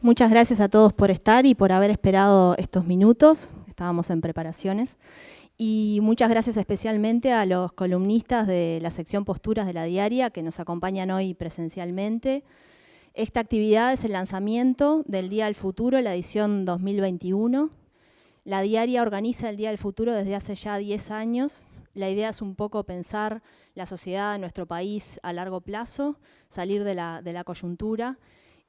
Muchas gracias a todos por estar y por haber esperado estos minutos. Estábamos en preparaciones. Y muchas gracias especialmente a los columnistas de la sección Posturas de la Diaria que nos acompañan hoy presencialmente. Esta actividad es el lanzamiento del Día del Futuro, la edición 2021. La Diaria organiza el Día del Futuro desde hace ya 10 años. La idea es un poco pensar la sociedad de nuestro país a largo plazo, salir de la coyuntura.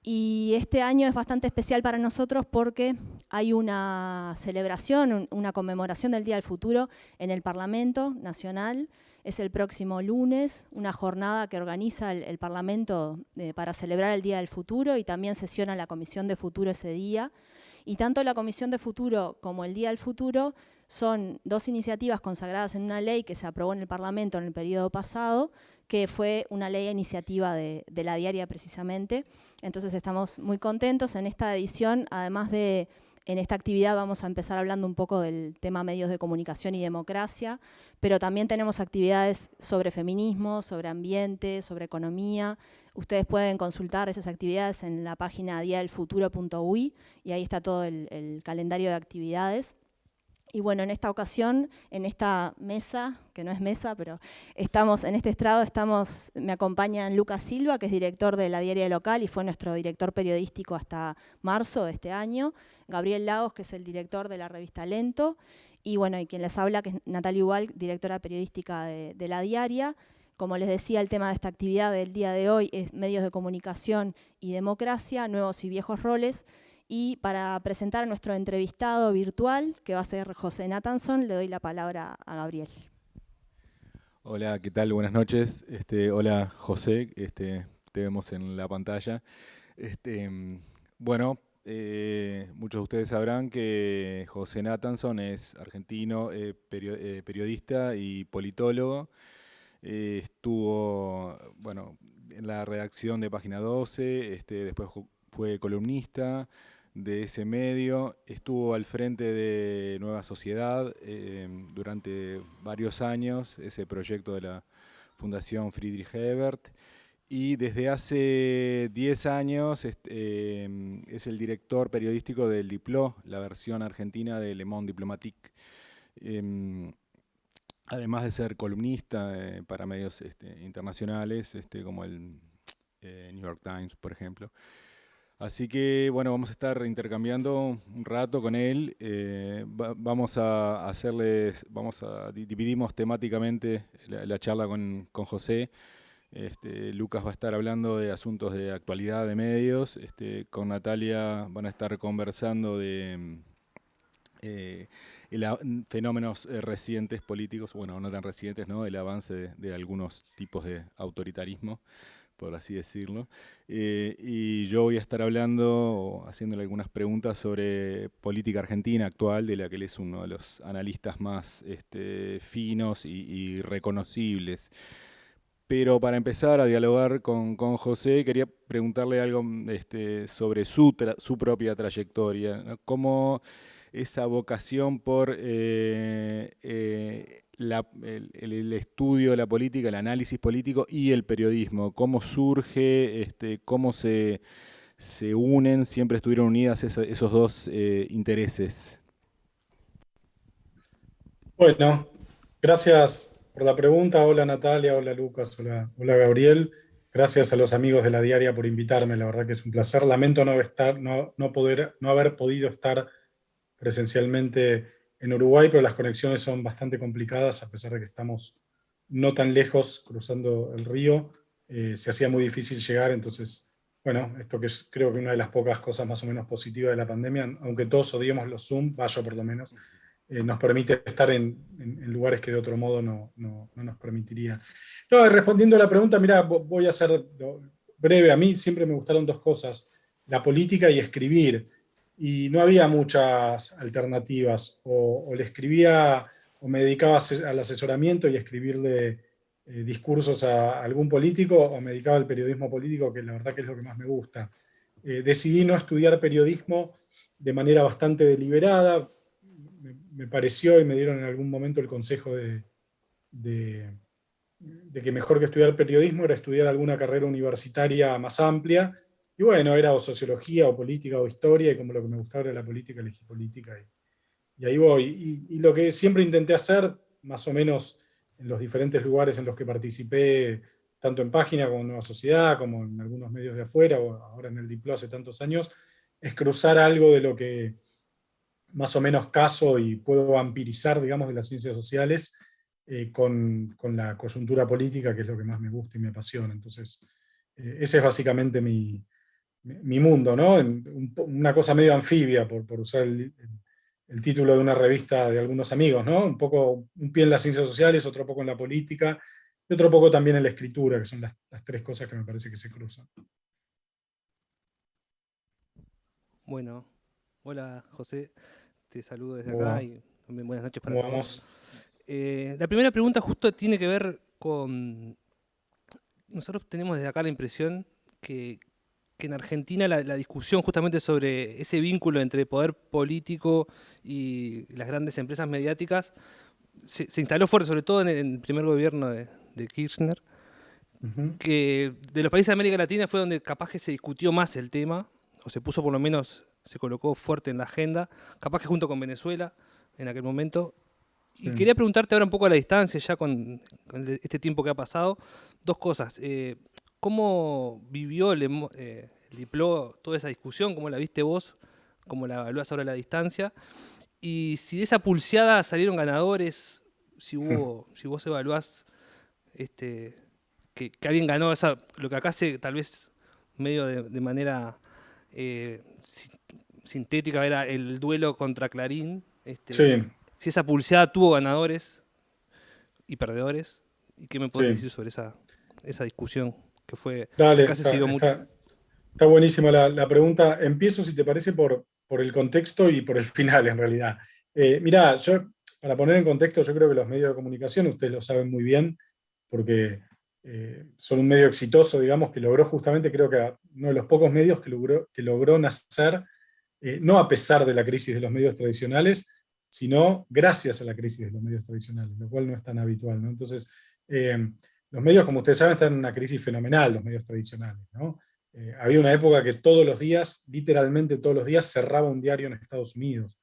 Y este año es bastante especial para nosotros porque hay una celebración, una conmemoración del Día del Futuro en el Parlamento Nacional. Es el próximo lunes, una jornada que organiza el Parlamento para celebrar el Día del Futuro, y también sesiona la Comisión de Futuro ese día. Y tanto la Comisión de Futuro como el Día del Futuro son dos iniciativas consagradas en una ley que se aprobó en el Parlamento en el periodo pasado, que fue una ley a iniciativa de la Diaria precisamente. Entonces estamos muy contentos en esta edición. Además de, en esta actividad vamos a empezar hablando un poco del tema medios de comunicación y democracia, pero también tenemos actividades sobre feminismo, sobre ambiente, sobre economía. Ustedes pueden consultar esas actividades en la página diadelfuturo.ui y ahí está todo el calendario de actividades. Y bueno, en esta ocasión, en esta mesa, que no es mesa, pero estamos en este estrado, me acompañan Lucas Silva, que es director de la Diaria Local y fue nuestro director periodístico hasta marzo de este año, Gabriel Lagos, que es el director de la revista Lento, y bueno, y quien les habla, que es Natalia Ubal, directora periodística de la Diaria. Como les decía, el tema de esta actividad del día de hoy es medios de comunicación y democracia, nuevos y viejos roles. Y para presentar a nuestro entrevistado virtual, que va a ser José Nathanson, le doy la palabra a Gabriel. Hola, ¿qué tal? Buenas noches. Hola, José. Te vemos en la pantalla. Bueno, muchos de ustedes sabrán que José Nathanson es argentino, periodista y politólogo. Estuvo, bueno, en la redacción de Página 12, después fue columnista de ese medio, estuvo al frente de Nueva Sociedad durante varios años, ese proyecto de la Fundación Friedrich Ebert, y desde hace 10 años es el director periodístico del Diplo, la versión argentina de Le Monde Diplomatique. Además de ser columnista para medios internacionales, como el New York Times, por ejemplo. Así que, bueno, vamos a estar intercambiando un rato con él. Vamos a dividimos temáticamente la charla con José. Lucas va a estar hablando de asuntos de actualidad de medios. Con Natalia van a estar conversando de fenómenos recientes políticos, bueno, no tan recientes, ¿no? El avance de algunos tipos de autoritarismo, por así decirlo. Y yo voy a estar hablando, haciéndole algunas preguntas sobre política argentina actual, de la que él es uno de los analistas más finos y reconocibles. Pero para empezar a dialogar con José, quería preguntarle algo sobre su propia trayectoria, ¿no? ¿Cómo esa vocación por el estudio de la política, el análisis político y el periodismo? ¿Cómo surge? ¿Cómo se unen? ¿Siempre estuvieron unidas esos dos intereses? Bueno, gracias por la pregunta. Hola Natalia, hola Lucas, hola Gabriel. Gracias a los amigos de la Diaria por invitarme, la verdad que es un placer. Lamento no haber podido estar presencialmente en Uruguay, pero las conexiones son bastante complicadas, a pesar de que estamos no tan lejos cruzando el río. Se hacía muy difícil llegar, entonces, bueno, esto que es creo que una de las pocas cosas más o menos positivas de la pandemia, aunque todos odiemos los Zoom, yo por lo menos, nos permite estar en lugares que de otro modo no nos permitiría. No, respondiendo a la pregunta, mira, voy a ser breve. A mí siempre me gustaron dos cosas, la política y escribir. Y no había muchas alternativas. O le escribía, o me dedicaba al asesoramiento y a escribirle discursos a algún político, o me dedicaba al periodismo político, que la verdad que es lo que más me gusta. Decidí no estudiar periodismo de manera bastante deliberada. Me pareció y me dieron en algún momento el consejo de que mejor que estudiar periodismo era estudiar alguna carrera universitaria más amplia. Y bueno, era o sociología o política o historia, y como lo que me gustaba era la política, elegí política. Y ahí voy. Y lo que siempre intenté hacer, más o menos en los diferentes lugares en los que participé, tanto en Página como en Nueva Sociedad, como en algunos medios de afuera, o ahora en el Diplo hace tantos años, es cruzar algo de lo que más o menos caso y puedo vampirizar, digamos, de las ciencias sociales con la coyuntura política, que es lo que más me gusta y me apasiona. Entonces, ese es básicamente mi mundo, ¿no? Una cosa medio anfibia, por usar el título de una revista de algunos amigos, ¿no? Un poco, un pie en las ciencias sociales, otro poco en la política, y otro poco también en la escritura, que son las tres cosas que me parece que se cruzan. Bueno, hola José, te saludo desde ¿Cómo acá va? y también buenas noches para ¿Cómo todos. vamos? La primera pregunta justo tiene que ver con... Nosotros tenemos desde acá la impresión que en Argentina la discusión justamente sobre ese vínculo entre poder político y las grandes empresas mediáticas se instaló fuerte, sobre todo en el primer gobierno de Kirchner, Ujú. que de los países de América Latina fue donde capaz que se discutió más el tema, o se puso por lo menos, se colocó fuerte en la agenda, capaz que junto con Venezuela en aquel momento. Sí. Y quería preguntarte ahora un poco a la distancia, ya con este tiempo que ha pasado, dos cosas. ¿Cómo vivió el Diplo toda esa discusión? ¿Cómo la viste vos? ¿Cómo la evaluás ahora a la distancia? Y si de esa pulseada salieron ganadores, si vos evaluás que alguien ganó lo que acá se tal vez medio de manera sintética era el duelo contra Clarín. Sí, Si esa pulseada tuvo ganadores y perdedores, ¿y qué me puedes sí. decir sobre esa discusión que Dale, acá se siguió mucho? está buenísima la pregunta. Empiezo, si te parece, por el contexto y por el final, en realidad. Mirá, para poner en contexto, yo creo que los medios de comunicación, ustedes lo saben muy bien, porque son un medio exitoso, digamos, que logró justamente, creo que uno de los pocos medios que logró nacer, no a pesar de la crisis de los medios tradicionales, sino gracias a la crisis de los medios tradicionales, lo cual no es tan habitual, ¿no? Entonces, los medios, como ustedes saben, están en una crisis fenomenal, los medios tradicionales, ¿no? Había una época que todos los días, literalmente todos los días, cerraba un diario en Estados Unidos.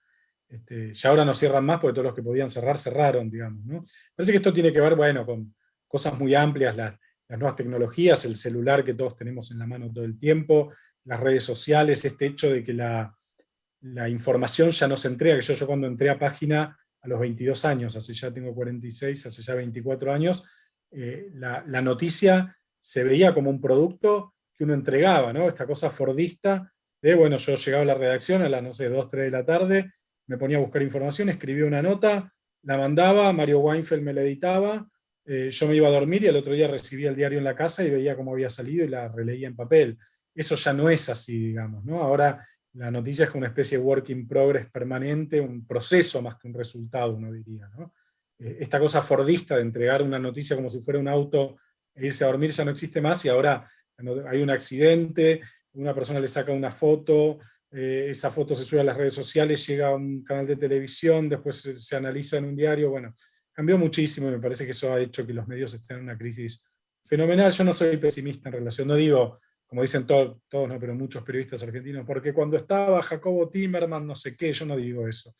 Ya ahora no cierran más porque todos los que podían cerrar, cerraron, digamos, ¿no? Parece que esto tiene que ver, bueno, con cosas muy amplias, las nuevas tecnologías, el celular que todos tenemos en la mano todo el tiempo, las redes sociales, este hecho de que la información ya no se entrega, que yo cuando entré a Página a los 22 años, hace ya tengo 46, hace ya 24 años, la noticia se veía como un producto que uno entregaba, ¿no? Esta cosa fordista de, bueno, yo llegaba a la redacción a las, no sé, 2, 3 de la tarde, me ponía a buscar información, escribía una nota, la mandaba, Mario Weinfeld me la editaba, yo me iba a dormir y al otro día recibía el diario en la casa y veía cómo había salido y la releía en papel. Eso ya no es así, digamos, ¿no? Ahora la noticia es como una especie de work in progress permanente, un proceso más que un resultado, uno diría, ¿no? Esta cosa fordista de entregar una noticia como si fuera un auto e irse a dormir ya no existe más, y ahora hay un accidente, una persona le saca una foto, esa foto se sube a las redes sociales, llega a un canal de televisión, después se analiza en un diario. Bueno, cambió muchísimo y me parece que eso ha hecho que los medios estén en una crisis fenomenal. Yo no soy pesimista en relación, no digo, como dicen todos, no, pero muchos periodistas argentinos, porque cuando estaba Jacobo Timerman, no sé qué, yo no digo eso.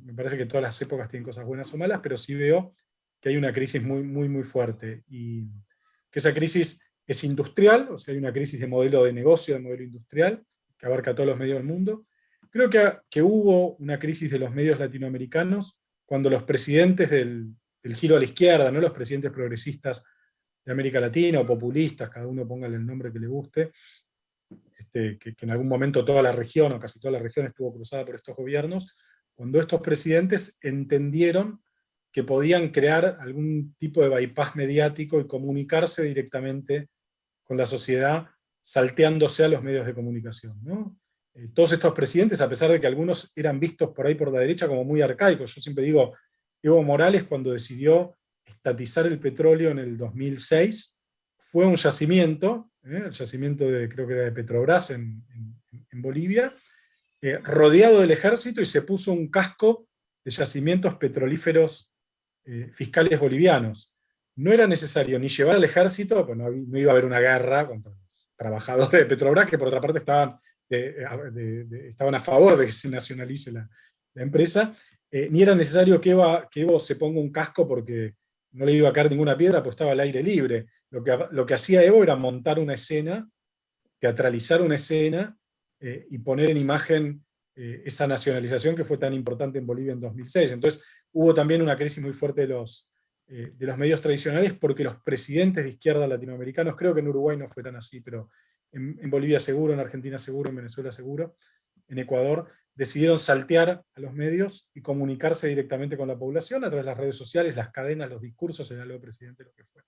Me parece que todas las épocas tienen cosas buenas o malas, pero sí veo que hay una crisis muy, muy, muy fuerte, y que esa crisis es industrial, o sea, hay una crisis de modelo de negocio, de modelo industrial, que abarca a todos los medios del mundo. Creo que hubo una crisis de los medios latinoamericanos cuando los presidentes del giro a la izquierda, ¿no? Los presidentes progresistas de América Latina o populistas, cada uno póngale el nombre que le guste, que en algún momento toda la región o casi toda la región estuvo cruzada por estos gobiernos, cuando estos presidentes entendieron que podían crear algún tipo de bypass mediático y comunicarse directamente con la sociedad, salteándose a los medios de comunicación, ¿no? Todos estos presidentes, a pesar de que algunos eran vistos por ahí por la derecha como muy arcaicos, yo siempre digo, Evo Morales, cuando decidió estatizar el petróleo en el 2006, fue un yacimiento, el yacimiento creo que era de Petrobras en Bolivia, rodeado del ejército, y se puso un casco de yacimientos petrolíferos fiscales bolivianos. No era necesario ni llevar al ejército, pues no iba a haber una guerra contra los trabajadores de Petrobras, que por otra parte estaban a favor de que se nacionalice la empresa, ni era necesario que Evo se ponga un casco porque no le iba a caer ninguna piedra, pues estaba al aire libre. Lo que hacía Evo era montar una escena, teatralizar una escena, y poner en imagen esa nacionalización que fue tan importante en Bolivia en 2006. Entonces hubo también una crisis muy fuerte de los medios tradicionales, porque los presidentes de izquierda latinoamericanos, creo que en Uruguay no fue tan así, pero en Bolivia seguro, en Argentina seguro, en Venezuela seguro, en Ecuador, decidieron saltear a los medios y comunicarse directamente con la población a través de las redes sociales, las cadenas, los discursos, el diálogo presidente, lo que fue.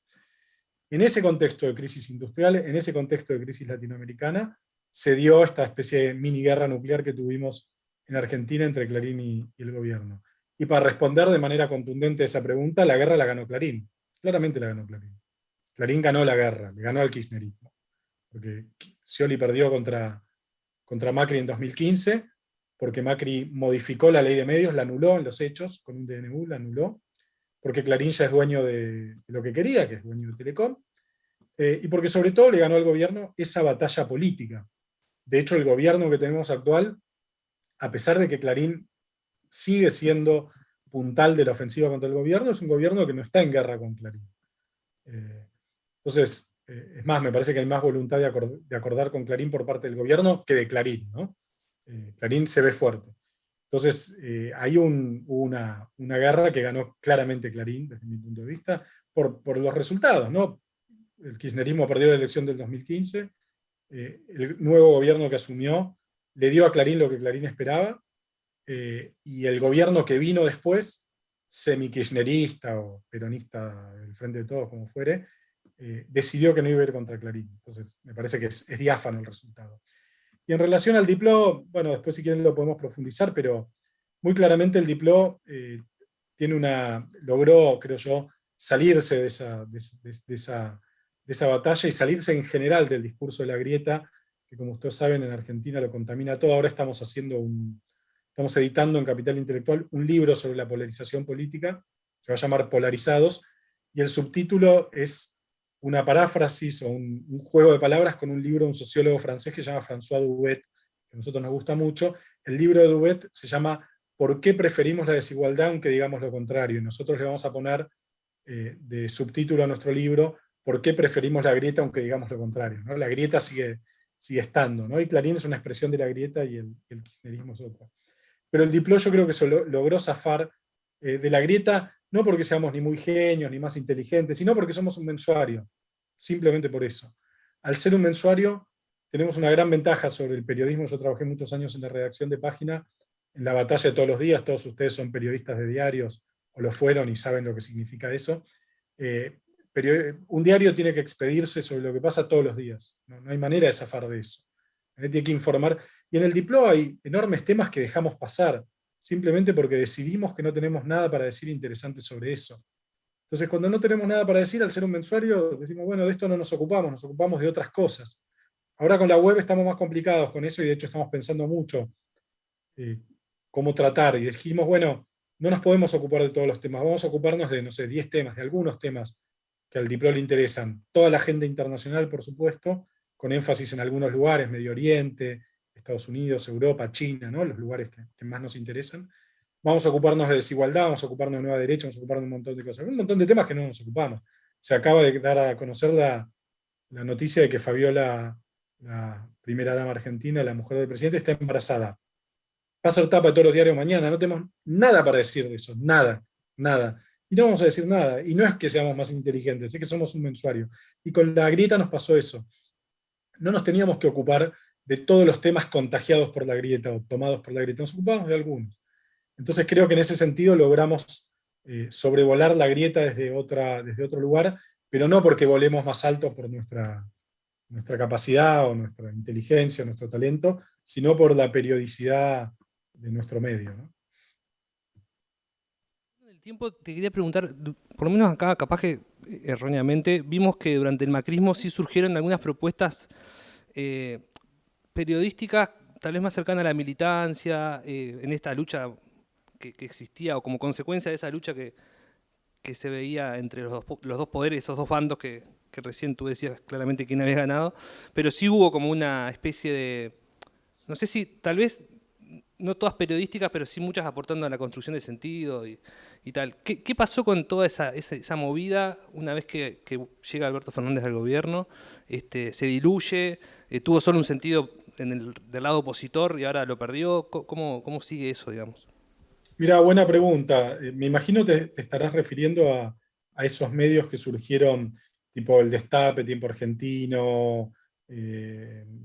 En ese contexto de crisis industrial, en ese contexto de crisis latinoamericana, se dio esta especie de mini guerra nuclear que tuvimos en Argentina entre Clarín y el gobierno. Y para responder de manera contundente a esa pregunta, la guerra la ganó Clarín. Claramente la ganó Clarín. Clarín ganó la guerra, le ganó al kirchnerismo. Porque Scioli perdió contra Macri en 2015, porque Macri modificó la ley de medios, la anuló en los hechos, con un DNU la anuló, porque Clarín ya es dueño de lo que quería, que es dueño de Telecom, y porque sobre todo le ganó al gobierno esa batalla política. De hecho, el gobierno que tenemos actual, a pesar de que Clarín sigue siendo puntal de la ofensiva contra el gobierno, es un gobierno que no está en guerra con Clarín. Entonces, es más, me parece que hay más voluntad de acordar con Clarín por parte del gobierno que de Clarín, ¿no? Clarín se ve fuerte. Entonces, hay una guerra que ganó claramente Clarín, desde mi punto de vista, por los resultados, ¿no? El kirchnerismo perdió la elección del 2015, el nuevo gobierno que asumió le dio a Clarín lo que Clarín esperaba, y el gobierno que vino después, semi-kirchnerista o peronista del Frente de Todos, como fuere, decidió que no iba a ir contra Clarín. Entonces, me parece que es diáfano el resultado. Y en relación al Diplo, bueno, después si quieren lo podemos profundizar, pero muy claramente el Diplo logró, creo yo, salirse de esa batalla y salirse en general del discurso de la grieta, que como ustedes saben en Argentina lo contamina todo. Ahora estamos editando en Capital Intelectual un libro sobre la polarización política, se va a llamar Polarizados, y el subtítulo es una paráfrasis o un juego de palabras con un libro de un sociólogo francés que se llama François Dubet, que a nosotros nos gusta mucho. El libro de Dubet se llama ¿Por qué preferimos la desigualdad aunque digamos lo contrario? Y nosotros le vamos a poner de subtítulo a nuestro libro ¿Por qué preferimos la grieta aunque digamos lo contrario? ¿No? La grieta sigue estando, ¿no? Y Clarín es una expresión de la grieta y el kirchnerismo es otra. Pero el Diplo yo creo que logró zafar de la grieta, no porque seamos ni muy genios ni más inteligentes, sino porque somos un mensuario, simplemente por eso. Al ser un mensuario tenemos una gran ventaja sobre el periodismo. Yo trabajé muchos años en la redacción de página, en la batalla de todos los días. Todos ustedes son periodistas de diarios, o lo fueron y saben lo que significa eso. Un diario tiene que expedirse sobre lo que pasa todos los días. No hay manera de zafar de eso. Tiene que informar. Y en el Diplo hay enormes temas que dejamos pasar, simplemente porque decidimos que no tenemos nada para decir interesante sobre eso. Entonces, cuando no tenemos nada para decir, al ser un mensuario, decimos, bueno, de esto no nos ocupamos de otras cosas. Ahora con la web estamos más complicados con eso, y de hecho estamos pensando mucho cómo tratar, y dijimos, bueno, no nos podemos ocupar de todos los temas, vamos a ocuparnos de, no sé, 10 temas, de algunos temas que al Diplo le interesan. Toda la agenda internacional, por supuesto, con énfasis en algunos lugares, Medio Oriente, Estados Unidos, Europa, China, ¿no? Los lugares que más nos interesan. Vamos a ocuparnos de desigualdad, vamos a ocuparnos de nueva derecha, vamos a ocuparnos de un montón de cosas. Un montón de temas que no nos ocupamos. Se acaba de dar a conocer la noticia de que Fabiola, la primera dama argentina, la mujer del presidente, está embarazada. Va a ser tapa de todos los diarios mañana, no tenemos nada para decir de eso, nada. Y no vamos a decir nada, y no es que seamos más inteligentes, es que somos un mensuario. Y con la grieta nos pasó eso. No nos teníamos que ocupar de todos los temas contagiados por la grieta o tomados por la grieta, nos ocupamos de algunos. Entonces creo que en ese sentido logramos sobrevolar la grieta desde otro lugar, pero no porque volemos más alto por nuestra capacidad o nuestra inteligencia, o nuestro talento, sino por la periodicidad de nuestro medio, ¿no? En el tiempo te quería preguntar, por lo menos acá, capaz que erróneamente, vimos que durante el macrismo sí surgieron algunas propuestas periodísticas, tal vez más cercanas a la militancia, en esta lucha que existía, o como consecuencia de esa lucha que se veía entre los dos poderes, esos dos bandos que que recién tú decías claramente quién había ganado, pero sí hubo como una especie de, no sé si tal vez, no todas periodísticas, pero sí muchas aportando a la construcción de sentido y tal. ¿Qué pasó con toda esa movida una vez que llega Alberto Fernández al gobierno? ¿Se diluye? ¿Tuvo solo un sentido del lado opositor y ahora lo perdió? ¿Cómo sigue eso, digamos? Mira, buena pregunta. Me imagino te estarás refiriendo a esos medios que surgieron, tipo El Destape, Tiempo Argentino,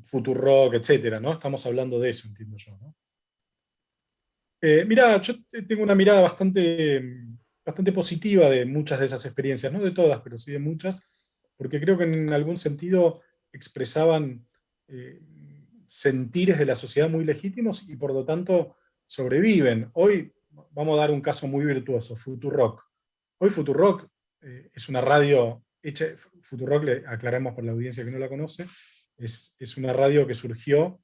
Futurock, etcétera, ¿no? Estamos hablando de eso, entiendo yo, ¿no? Mira, yo tengo una mirada bastante positiva de muchas de esas experiencias, no de todas, pero sí de muchas, porque creo que en algún sentido expresaban eh, sentires de la sociedad muy legítimos y por lo tanto sobreviven. Hoy vamos a dar un caso muy virtuoso, Futurock. Hoy Futurock es una radio hecha, Futurock, le aclaramos por la audiencia que no la conoce, es una radio que surgió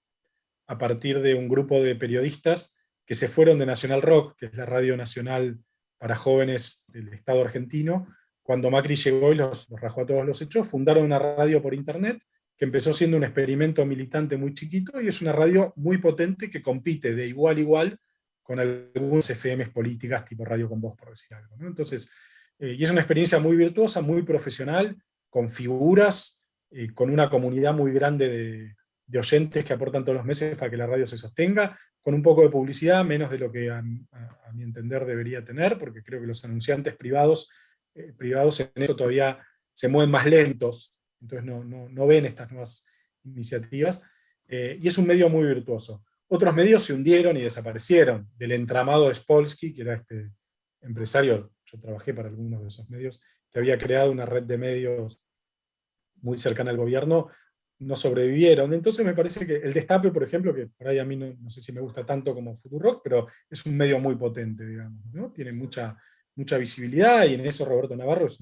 a partir de un grupo de periodistas que se fueron de Nacional Rock, que es la radio nacional para jóvenes del Estado argentino. Cuando Macri llegó y los rajó a todos, los echó, fundaron una radio por internet que empezó siendo un experimento militante muy chiquito y es una radio muy potente que compite de igual a igual con algunas FMs políticas tipo Radio con Voz, por decir algo, ¿no? Entonces, y es una experiencia muy virtuosa, muy profesional, con figuras, con una comunidad muy grande de oyentes que aportan todos los meses para que la radio se sostenga, con un poco de publicidad, menos de lo que a mi entender debería tener, porque creo que los anunciantes privados en eso todavía se mueven más lentos, entonces no ven estas nuevas iniciativas, y es un medio muy virtuoso. Otros medios se hundieron y desaparecieron, del entramado de Spolsky, que era este empresario, yo trabajé para algunos de esos medios, que había creado una red de medios muy cercana al gobierno, no sobrevivieron. Entonces me parece que El Destape, por ejemplo, que por ahí a mí no sé si me gusta tanto como Futurock, pero es un medio muy potente, digamos, ¿no? Tiene mucha visibilidad y en eso Roberto Navarro es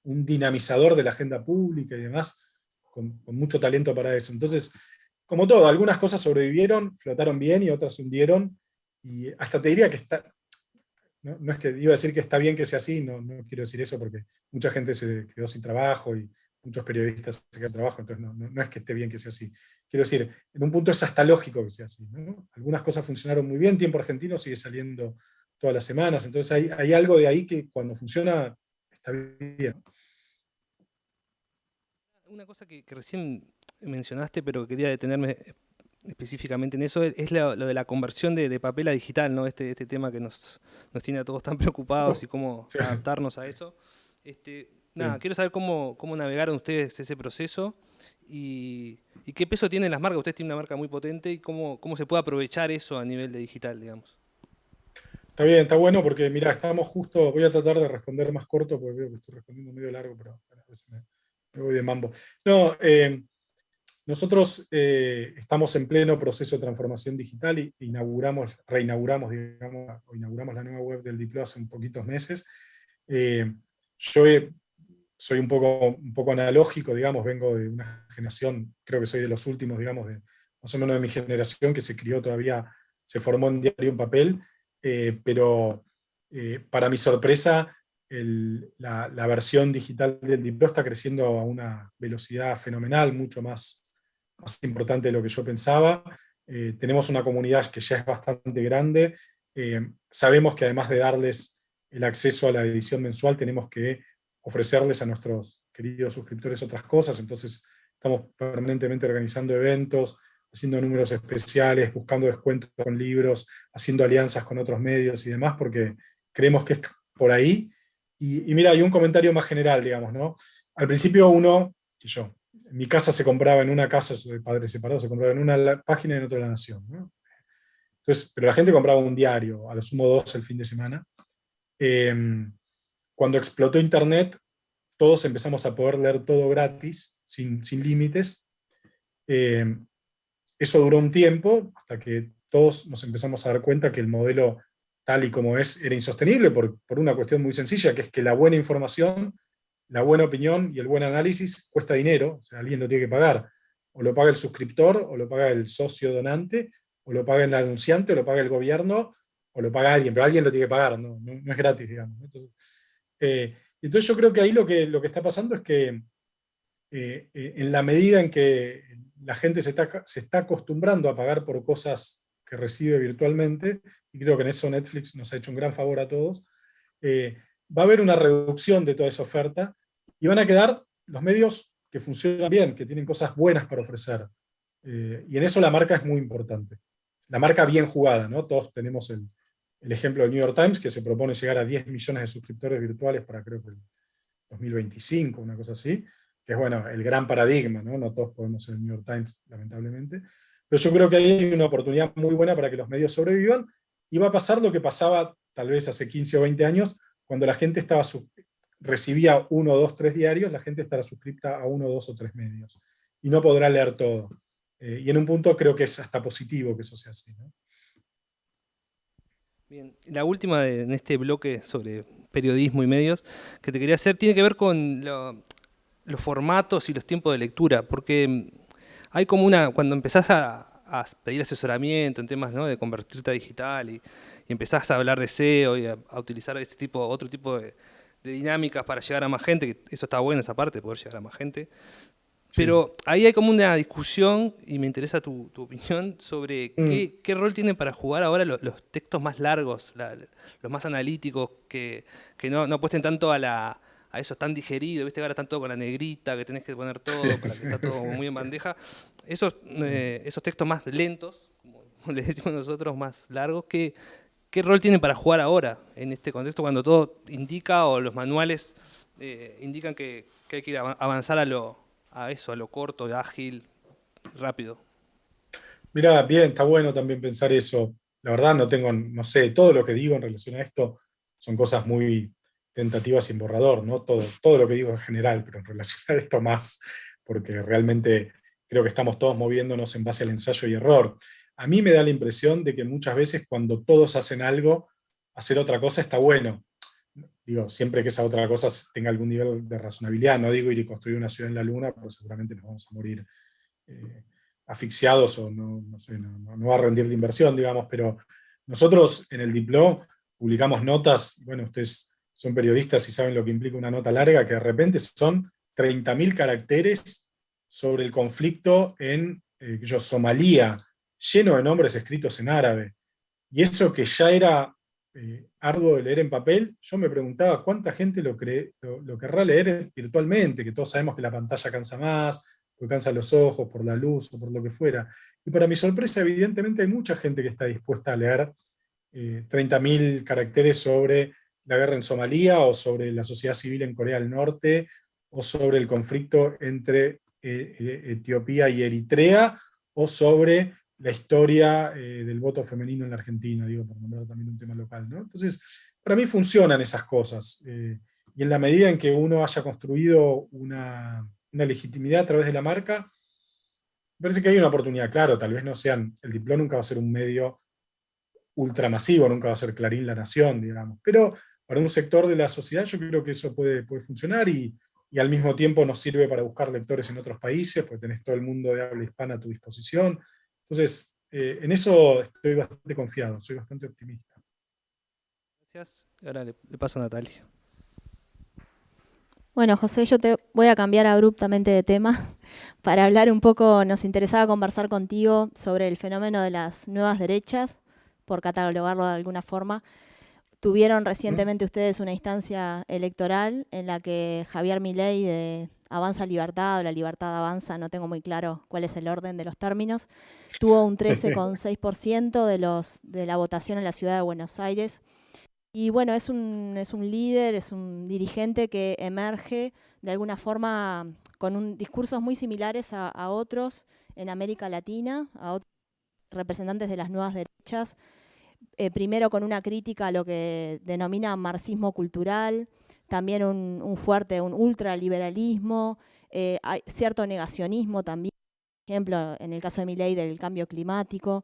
un dinamizador de la agenda pública y demás, con mucho talento para eso. Entonces, como todo, algunas cosas sobrevivieron, flotaron bien y otras se hundieron, y hasta te diría que está, no es que iba a decir que está bien que sea así, no quiero decir eso porque mucha gente se quedó sin trabajo y muchos periodistas se quedan sin trabajo, entonces no es que esté bien que sea así. Quiero decir, en un punto es hasta lógico que sea así, ¿no? Algunas cosas funcionaron muy bien, Tiempo Argentino sigue saliendo todas las semanas, entonces hay algo de ahí que cuando funciona está bien. Una cosa que recién mencionaste, pero quería detenerme específicamente en eso, es lo de la conversión de papel a digital, ¿no? Este tema que nos tiene a todos tan preocupados y cómo Sí. adaptarnos a eso. Nada, Sí. quiero saber cómo navegaron ustedes ese proceso y qué peso tienen las marcas. Ustedes tienen una marca muy potente y cómo se puede aprovechar eso a nivel de digital, digamos. Está bien, está bueno porque, mira, estamos justo, voy a tratar de responder más corto porque veo que estoy respondiendo medio largo, pero a veces me voy de mambo. No, nosotros estamos en pleno proceso de transformación digital y reinauguramos, digamos, o inauguramos la nueva web del Diplo hace un poquitos meses. Yo soy un poco analógico, digamos, vengo de una generación, creo que soy de los últimos, digamos, más o menos de mi generación, que se crió todavía, se formó en diario en papel, pero para mi sorpresa, la versión digital del Diplo está creciendo a una velocidad fenomenal, mucho más importante de lo que yo pensaba. Tenemos una comunidad que ya es bastante grande. Sabemos que además de darles el acceso a la edición mensual, tenemos que ofrecerles a nuestros queridos suscriptores otras cosas, entonces estamos permanentemente organizando eventos, haciendo números especiales, buscando descuentos con libros, haciendo alianzas con otros medios y demás, porque creemos que es por ahí. Y mira, hay un comentario más general, digamos, ¿no? Al principio en mi casa se compraba en una casa de padres separados, se compraba en una página y en otra La Nación, ¿no? Entonces, pero la gente compraba un diario, a lo sumo 2 el fin de semana. Cuando explotó Internet, todos empezamos a poder leer todo gratis, sin límites. Eso duró un tiempo, hasta que todos nos empezamos a dar cuenta que el modelo tal y como es era insostenible por una cuestión muy sencilla, que es que la buena información, la buena opinión y el buen análisis cuesta dinero, o sea, alguien lo tiene que pagar. O lo paga el suscriptor, o lo paga el socio donante, o lo paga el anunciante, o lo paga el gobierno, o lo paga alguien, pero alguien lo tiene que pagar, no es gratis, digamos. Entonces yo creo que ahí lo que está pasando es que en la medida en que la gente se está acostumbrando a pagar por cosas que recibe virtualmente, y creo que en eso Netflix nos ha hecho un gran favor a todos, va a haber una reducción de toda esa oferta y van a quedar los medios que funcionan bien, que tienen cosas buenas para ofrecer. Y en eso la marca es muy importante. La marca bien jugada, ¿no? Todos tenemos el ejemplo del New York Times, que se propone llegar a 10 millones de suscriptores virtuales para creo que el 2025, una cosa así, que es bueno, el gran paradigma, ¿no? No todos podemos ser el New York Times, lamentablemente. Pero yo creo que ahí hay una oportunidad muy buena para que los medios sobrevivan, y va a pasar lo que pasaba tal vez hace 15 o 20 años, cuando la gente recibía 1, 2, 3 diarios, la gente estará suscripta a 1, 2 o 3 medios, y no podrá leer todo. Y en un punto creo que es hasta positivo que eso sea así, ¿no? Bien, la última en este bloque sobre periodismo y medios que te quería hacer tiene que ver con los formatos y los tiempos de lectura, porque hay como cuando empezás a pedir asesoramiento en temas, ¿no?, de convertirte a digital y empezás a hablar de SEO y a utilizar otro tipo de dinámicas para llegar a más gente, que eso está bueno, esa parte, poder llegar a más gente. Sí. Pero ahí hay como una discusión, y me interesa tu opinión, sobre qué rol tienen para jugar ahora los textos más largos, los más analíticos, que no apuesten tanto a eso tan digerido, ¿viste? Ahora están todo con la negrita, que tenés que poner todo para que está todo muy en bandeja. Esos textos más lentos, como les decimos nosotros, más largos, ¿qué rol tienen para jugar ahora en este contexto cuando todo indica, o los manuales indican que hay que ir avanzar a lo corto, ágil, rápido? Mirá, bien, está bueno también pensar eso. La verdad no sé, todo lo que digo en relación a esto son cosas muy tentativas sin borrador, ¿no? Todo lo que digo en general, pero en relación a esto más, porque realmente creo que estamos todos moviéndonos en base al ensayo y error. A mí me da la impresión de que muchas veces cuando todos hacen algo, hacer otra cosa está bueno. Digo, siempre que esa otra cosa tenga algún nivel de razonabilidad. No digo ir y construir una ciudad en la luna, porque seguramente nos vamos a morir asfixiados, o no sé, no va a rendir la inversión, digamos, pero nosotros en el Diplo publicamos notas, bueno, ustedes son periodistas y saben lo que implica una nota larga, que de repente son 30.000 caracteres sobre el conflicto en Somalia, lleno de nombres escritos en árabe. Y eso que ya era arduo de leer en papel, yo me preguntaba cuánta gente lo querrá leer virtualmente, que todos sabemos que la pantalla cansa más, porque cansa los ojos por la luz o por lo que fuera. Y para mi sorpresa, evidentemente hay mucha gente que está dispuesta a leer 30.000 caracteres sobre la guerra en Somalia, o sobre la sociedad civil en Corea del Norte, o sobre el conflicto entre Etiopía y Eritrea, o sobre la historia del voto femenino en la Argentina, digo, por nombrar también un tema local, ¿no? Entonces, para mí funcionan esas cosas. Y en la medida en que uno haya construido una legitimidad a través de la marca, me parece que hay una oportunidad. Claro, tal vez no sean, el Diplo nunca va a ser un medio ultramasivo, nunca va a ser Clarín La Nación, digamos, pero para un sector de la sociedad yo creo que eso puede funcionar, y al mismo tiempo nos sirve para buscar lectores en otros países, porque tenés todo el mundo de habla hispana a tu disposición. Entonces, en eso estoy bastante confiado, soy bastante optimista. Gracias. Ahora le paso a Natalia. Bueno, José, yo te voy a cambiar abruptamente de tema para hablar un poco. Nos interesaba conversar contigo sobre el fenómeno de las nuevas derechas, por catalogarlo de alguna forma. Tuvieron recientemente ustedes una instancia electoral en la que Javier Milei de Avanza Libertad, o La Libertad Avanza, no tengo muy claro cuál es el orden de los términos, tuvo un 13,6% de la votación en la ciudad de Buenos Aires. Y bueno, es un líder, es un dirigente que emerge de alguna forma con discursos muy similares a otros en América Latina, a otros representantes de las nuevas derechas. Primero con una crítica a lo que denomina marxismo cultural, también un ultraliberalismo, hay cierto negacionismo también, por ejemplo, en el caso de Milei del cambio climático.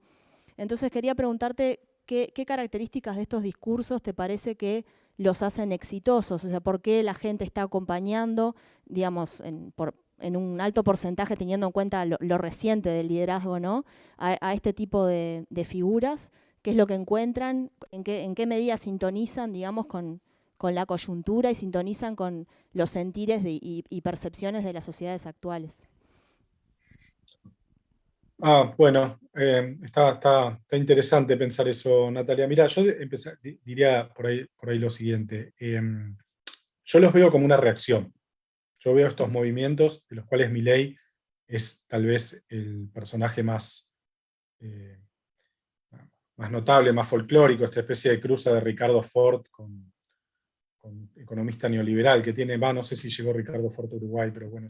Entonces quería preguntarte qué características de estos discursos te parece que los hacen exitosos, o sea, por qué la gente está acompañando, digamos, en un alto porcentaje, teniendo en cuenta lo reciente del liderazgo, ¿no?, a este tipo de figuras. ¿Qué es lo que encuentran? ¿En qué medida sintonizan, digamos, con con la coyuntura y sintonizan con los sentires y percepciones de las sociedades actuales. Bueno, está interesante pensar eso, Natalia. Mira, yo diría por ahí lo siguiente. Yo los veo como una reacción. Yo veo estos movimientos, de los cuales Milei es tal vez el personaje más notable, más folclórico, esta especie de cruza de Ricardo Ford con economista neoliberal, que tiene, no sé si llegó Ricardo Ford a Uruguay, pero bueno,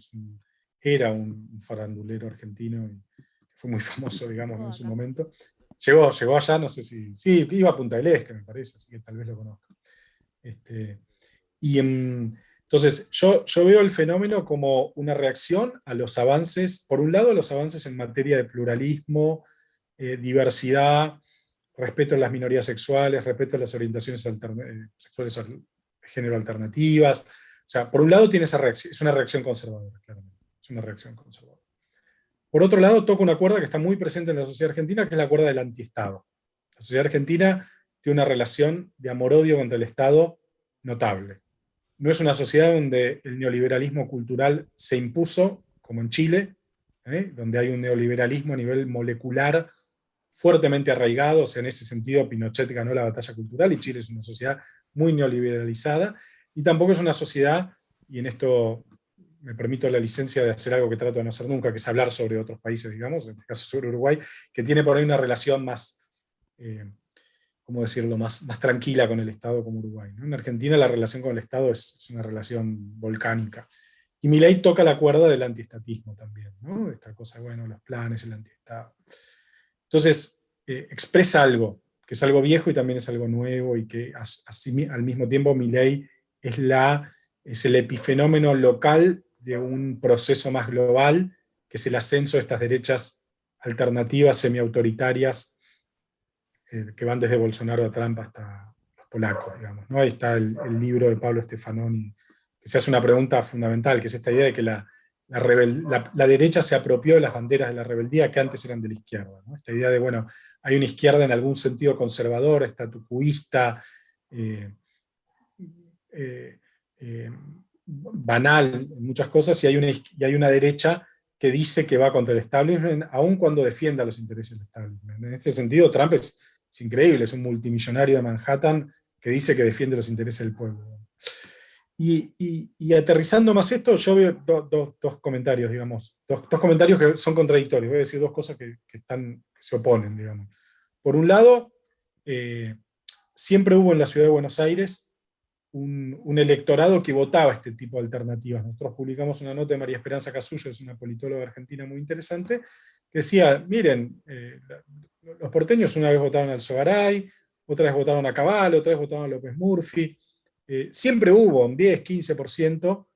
era un farandulero argentino, y fue muy famoso, digamos, en su momento. Llegó allá, no sé si... Sí, iba a Punta del Este, me parece, así que tal vez lo conozco. Entonces, yo veo el fenómeno como una reacción a los avances, por un lado, a los avances en materia de pluralismo, diversidad, respeto a las minorías sexuales, respeto a las orientaciones sexuales de género alternativas. O sea, por un lado tiene esa reacción, es una reacción conservadora, claramente. Es una reacción conservadora. Por otro lado, toca una cuerda que está muy presente en la sociedad argentina, que es la cuerda del antiestado. La sociedad argentina tiene una relación de amor-odio contra el Estado notable. No es una sociedad donde el neoliberalismo cultural se impuso, como en Chile, donde hay un neoliberalismo a nivel molecular fuertemente arraigado. O sea, en ese sentido Pinochet ganó la batalla cultural y Chile es una sociedad muy neoliberalizada, y tampoco es una sociedad, y en esto me permito la licencia de hacer algo que trato de no hacer nunca, que es hablar sobre otros países, digamos, en este caso sobre Uruguay, que tiene por ahí una relación más, ¿cómo decirlo?, más tranquila con el Estado como Uruguay, ¿no? En Argentina la relación con el Estado es una relación volcánica. Y Milei toca la cuerda del antiestatismo también, ¿no? Esta cosa, bueno, los planes, el antiestado. Entonces, expresa algo, que es algo viejo y también es algo nuevo, y que al mismo tiempo Milei es el epifenómeno local de un proceso más global, que es el ascenso de estas derechas alternativas, semiautoritarias, que van desde Bolsonaro a Trump hasta los polacos, digamos, ¿no? Ahí está el libro de Pablo Stefanoni, que se hace una pregunta fundamental, que es esta idea de que la derecha se apropió de las banderas de la rebeldía que antes eran de la izquierda, ¿no? Esta idea de, bueno, hay una izquierda en algún sentido conservador, estatucuista, banal en muchas cosas, y hay una derecha que dice que va contra el establishment, aun cuando defienda los intereses del establishment. En ese sentido, Trump es increíble, es un multimillonario de Manhattan que dice que defiende los intereses del pueblo. Y aterrizando más esto, yo veo dos comentarios, digamos, dos comentarios que son contradictorios. Voy a decir dos cosas que se oponen, digamos. Por un lado, siempre hubo en la ciudad de Buenos Aires un electorado que votaba este tipo de alternativas. Nosotros publicamos una nota de María Esperanza Casullo, es una politóloga argentina muy interesante, que decía, miren, los porteños una vez votaron al Sogaray, otra vez votaron a Cavallo, otra vez votaron a López Murphy. Siempre hubo un 10-15%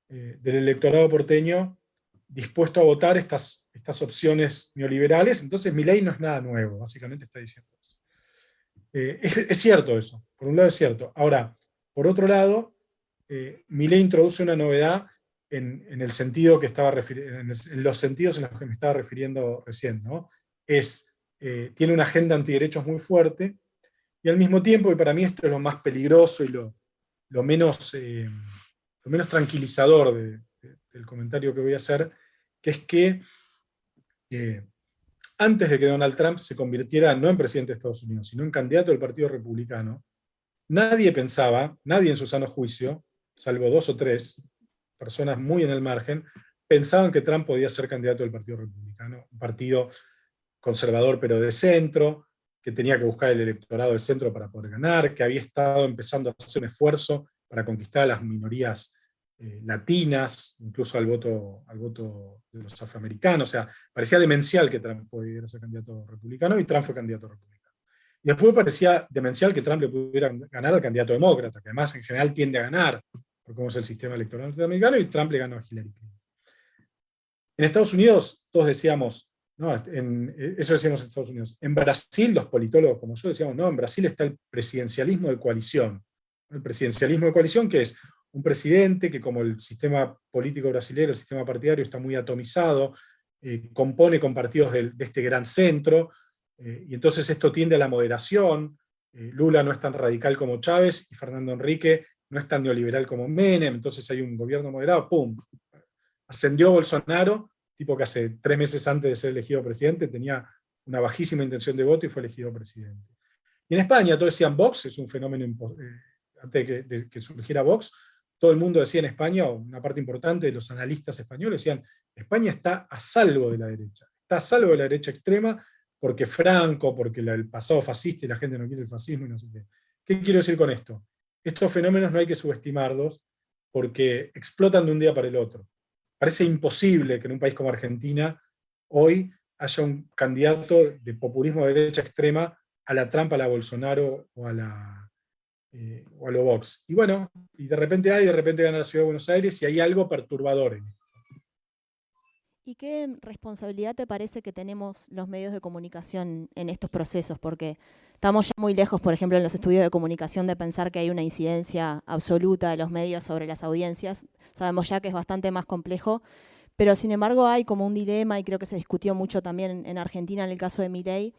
del electorado porteño dispuesto a votar estas opciones neoliberales. Entonces Milei no es nada nuevo, básicamente está diciendo eso. Es cierto eso, por un lado es cierto. Ahora, por otro lado, Milei introduce una novedad en el sentido que en los sentidos en los que me estaba refiriendo recién, ¿no? Tiene una agenda antiderechos muy fuerte, y al mismo tiempo, y para mí esto es lo más peligroso y lo menos tranquilizador del comentario que voy a hacer, que es que antes de que Donald Trump se convirtiera no en presidente de Estados Unidos, sino en candidato del Partido Republicano, nadie en su sano juicio, salvo 2 o 3 personas muy en el margen, pensaban que Trump podía ser candidato del Partido Republicano, un partido conservador pero de centro, que tenía que buscar el electorado del centro para poder ganar, que había estado empezando a hacer un esfuerzo para conquistar a las minorías latinas, incluso al voto de los afroamericanos. O sea, parecía demencial que Trump pudiera ser candidato republicano, y Trump fue candidato republicano. Y después parecía demencial que Trump le pudiera ganar al candidato demócrata, que además en general tiende a ganar, por cómo es el sistema electoral norteamericano, y Trump le ganó a Hillary Clinton. En Estados Unidos, todos decíamos, eso decíamos en Estados Unidos. En Brasil, los politólogos como yo decíamos, no, en Brasil está el presidencialismo de coalición. El presidencialismo de coalición, que es un presidente que, como el sistema político brasileño, el sistema partidario está muy atomizado, compone con partidos de este gran centro, y entonces esto tiende a la moderación. Lula no es tan radical como Chávez, y Fernando Henrique no es tan neoliberal como Menem, entonces hay un gobierno moderado, ¡pum! Ascendió Bolsonaro, tipo que hace 3 meses antes de ser elegido presidente tenía una bajísima intención de voto y fue elegido presidente. Y en España todos decían Vox, es un fenómeno, antes de que surgiera Vox, todo el mundo decía en España, o una parte importante de los analistas españoles decían, España está a salvo de la derecha, está a salvo de la derecha extrema, porque Franco, porque el pasado fascista y la gente no quiere el fascismo y no sé qué. ¿Qué quiero decir con esto? Estos fenómenos no hay que subestimarlos porque explotan de un día para el otro. Parece imposible que en un país como Argentina hoy haya un candidato de populismo de derecha extrema a la trampa, a la Bolsonaro o a lo Vox. Y bueno, y de repente gana la Ciudad de Buenos Aires y hay algo perturbador en esto. ¿Y qué responsabilidad te parece que tenemos los medios de comunicación en estos procesos? Porque estamos ya muy lejos, por ejemplo, en los estudios de comunicación, de pensar que hay una incidencia absoluta de los medios sobre las audiencias. Sabemos ya que es bastante más complejo, pero sin embargo hay como un dilema, y creo que se discutió mucho también en Argentina en el caso de Milei,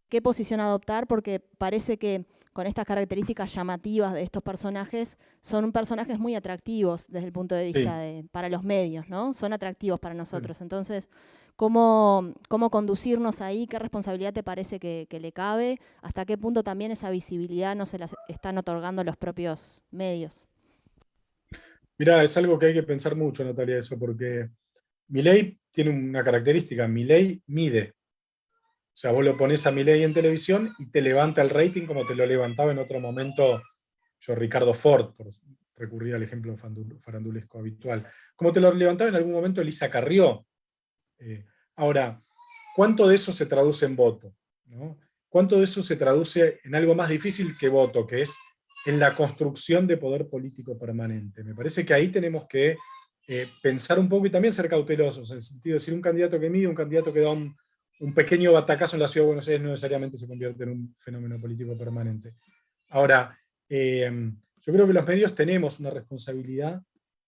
qué posición adoptar, porque parece que con estas características llamativas de estos personajes, son personajes muy atractivos desde el punto de vista para los medios, ¿no? Son atractivos para nosotros. Entonces, ¿cómo conducirnos ahí? ¿Qué responsabilidad te parece que le cabe? ¿Hasta qué punto también esa visibilidad no se la están otorgando los propios medios? Mirá, es algo que hay que pensar mucho, Natalia, eso, porque Milei tiene una característica, Milei mide. O sea, vos lo ponés a Milei en televisión y te levanta el rating como te lo levantaba en otro momento Ricardo Ford, por recurrir al ejemplo farandulesco habitual. Como te lo levantaba en algún momento Elisa Carrió. Ahora, ¿cuánto de eso se traduce en voto? ¿No? ¿Cuánto de eso se traduce en algo más difícil que voto, que es en la construcción de poder político permanente? Me parece que ahí tenemos que pensar un poco y también ser cautelosos, en el sentido de decir un candidato que mide, un candidato que da un pequeño batacazo en la Ciudad de Buenos Aires no necesariamente se convierte en un fenómeno político permanente. Ahora, yo creo que los medios tenemos una responsabilidad,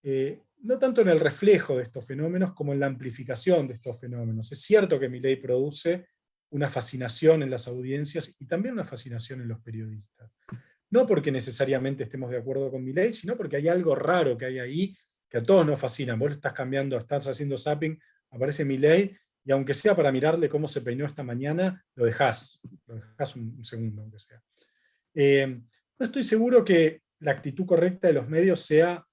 no tanto en el reflejo de estos fenómenos como en la amplificación de estos fenómenos. Es cierto que Milei produce una fascinación en las audiencias y también una fascinación en los periodistas. No porque necesariamente estemos de acuerdo con Milei, sino porque hay algo raro que hay ahí que a todos nos fascina. Vos estás cambiando, estás haciendo zapping, aparece Milei, y aunque sea para mirarle cómo se peinó esta mañana, lo dejás un segundo, aunque sea. No estoy seguro que la actitud correcta de los medios sea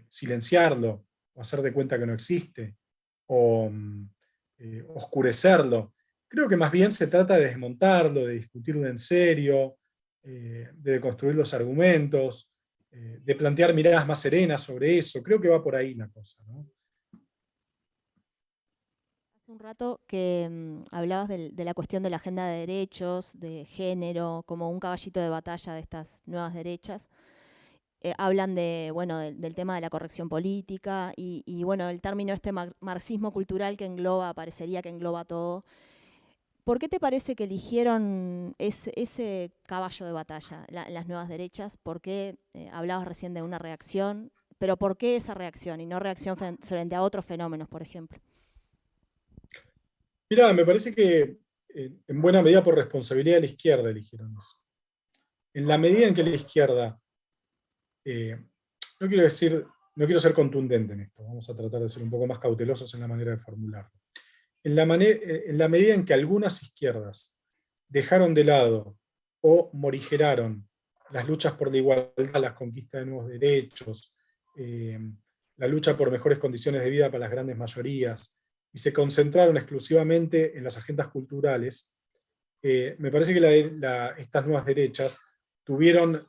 silenciarlo, o hacer de cuenta que no existe, o oscurecerlo. Creo que más bien se trata de desmontarlo, de discutirlo en serio, de construir los argumentos, de plantear miradas más serenas sobre eso. Creo que va por ahí la cosa, ¿no? Hace un rato que hablabas de la cuestión de la agenda de derechos, de género, como un caballito de batalla de estas nuevas derechas. Hablan del tema de la corrección política y bueno, el término marxismo cultural que parecería que engloba todo. ¿Por qué te parece que eligieron ese caballo de batalla, las nuevas derechas? ¿Por qué hablabas recién de una reacción? ¿Pero por qué esa reacción y no reacción frente a otros fenómenos, por ejemplo? Mirá, me parece que en buena medida por responsabilidad de la izquierda eligieron eso. En la medida en que la izquierda, no quiero ser contundente en esto, vamos a tratar de ser un poco más cautelosos en la manera de formularlo. En la medida en que algunas izquierdas dejaron de lado o morigeraron las luchas por la igualdad, las conquistas de nuevos derechos, la lucha por mejores condiciones de vida para las grandes mayorías, y se concentraron exclusivamente en las agendas culturales, me parece que estas nuevas derechas tuvieron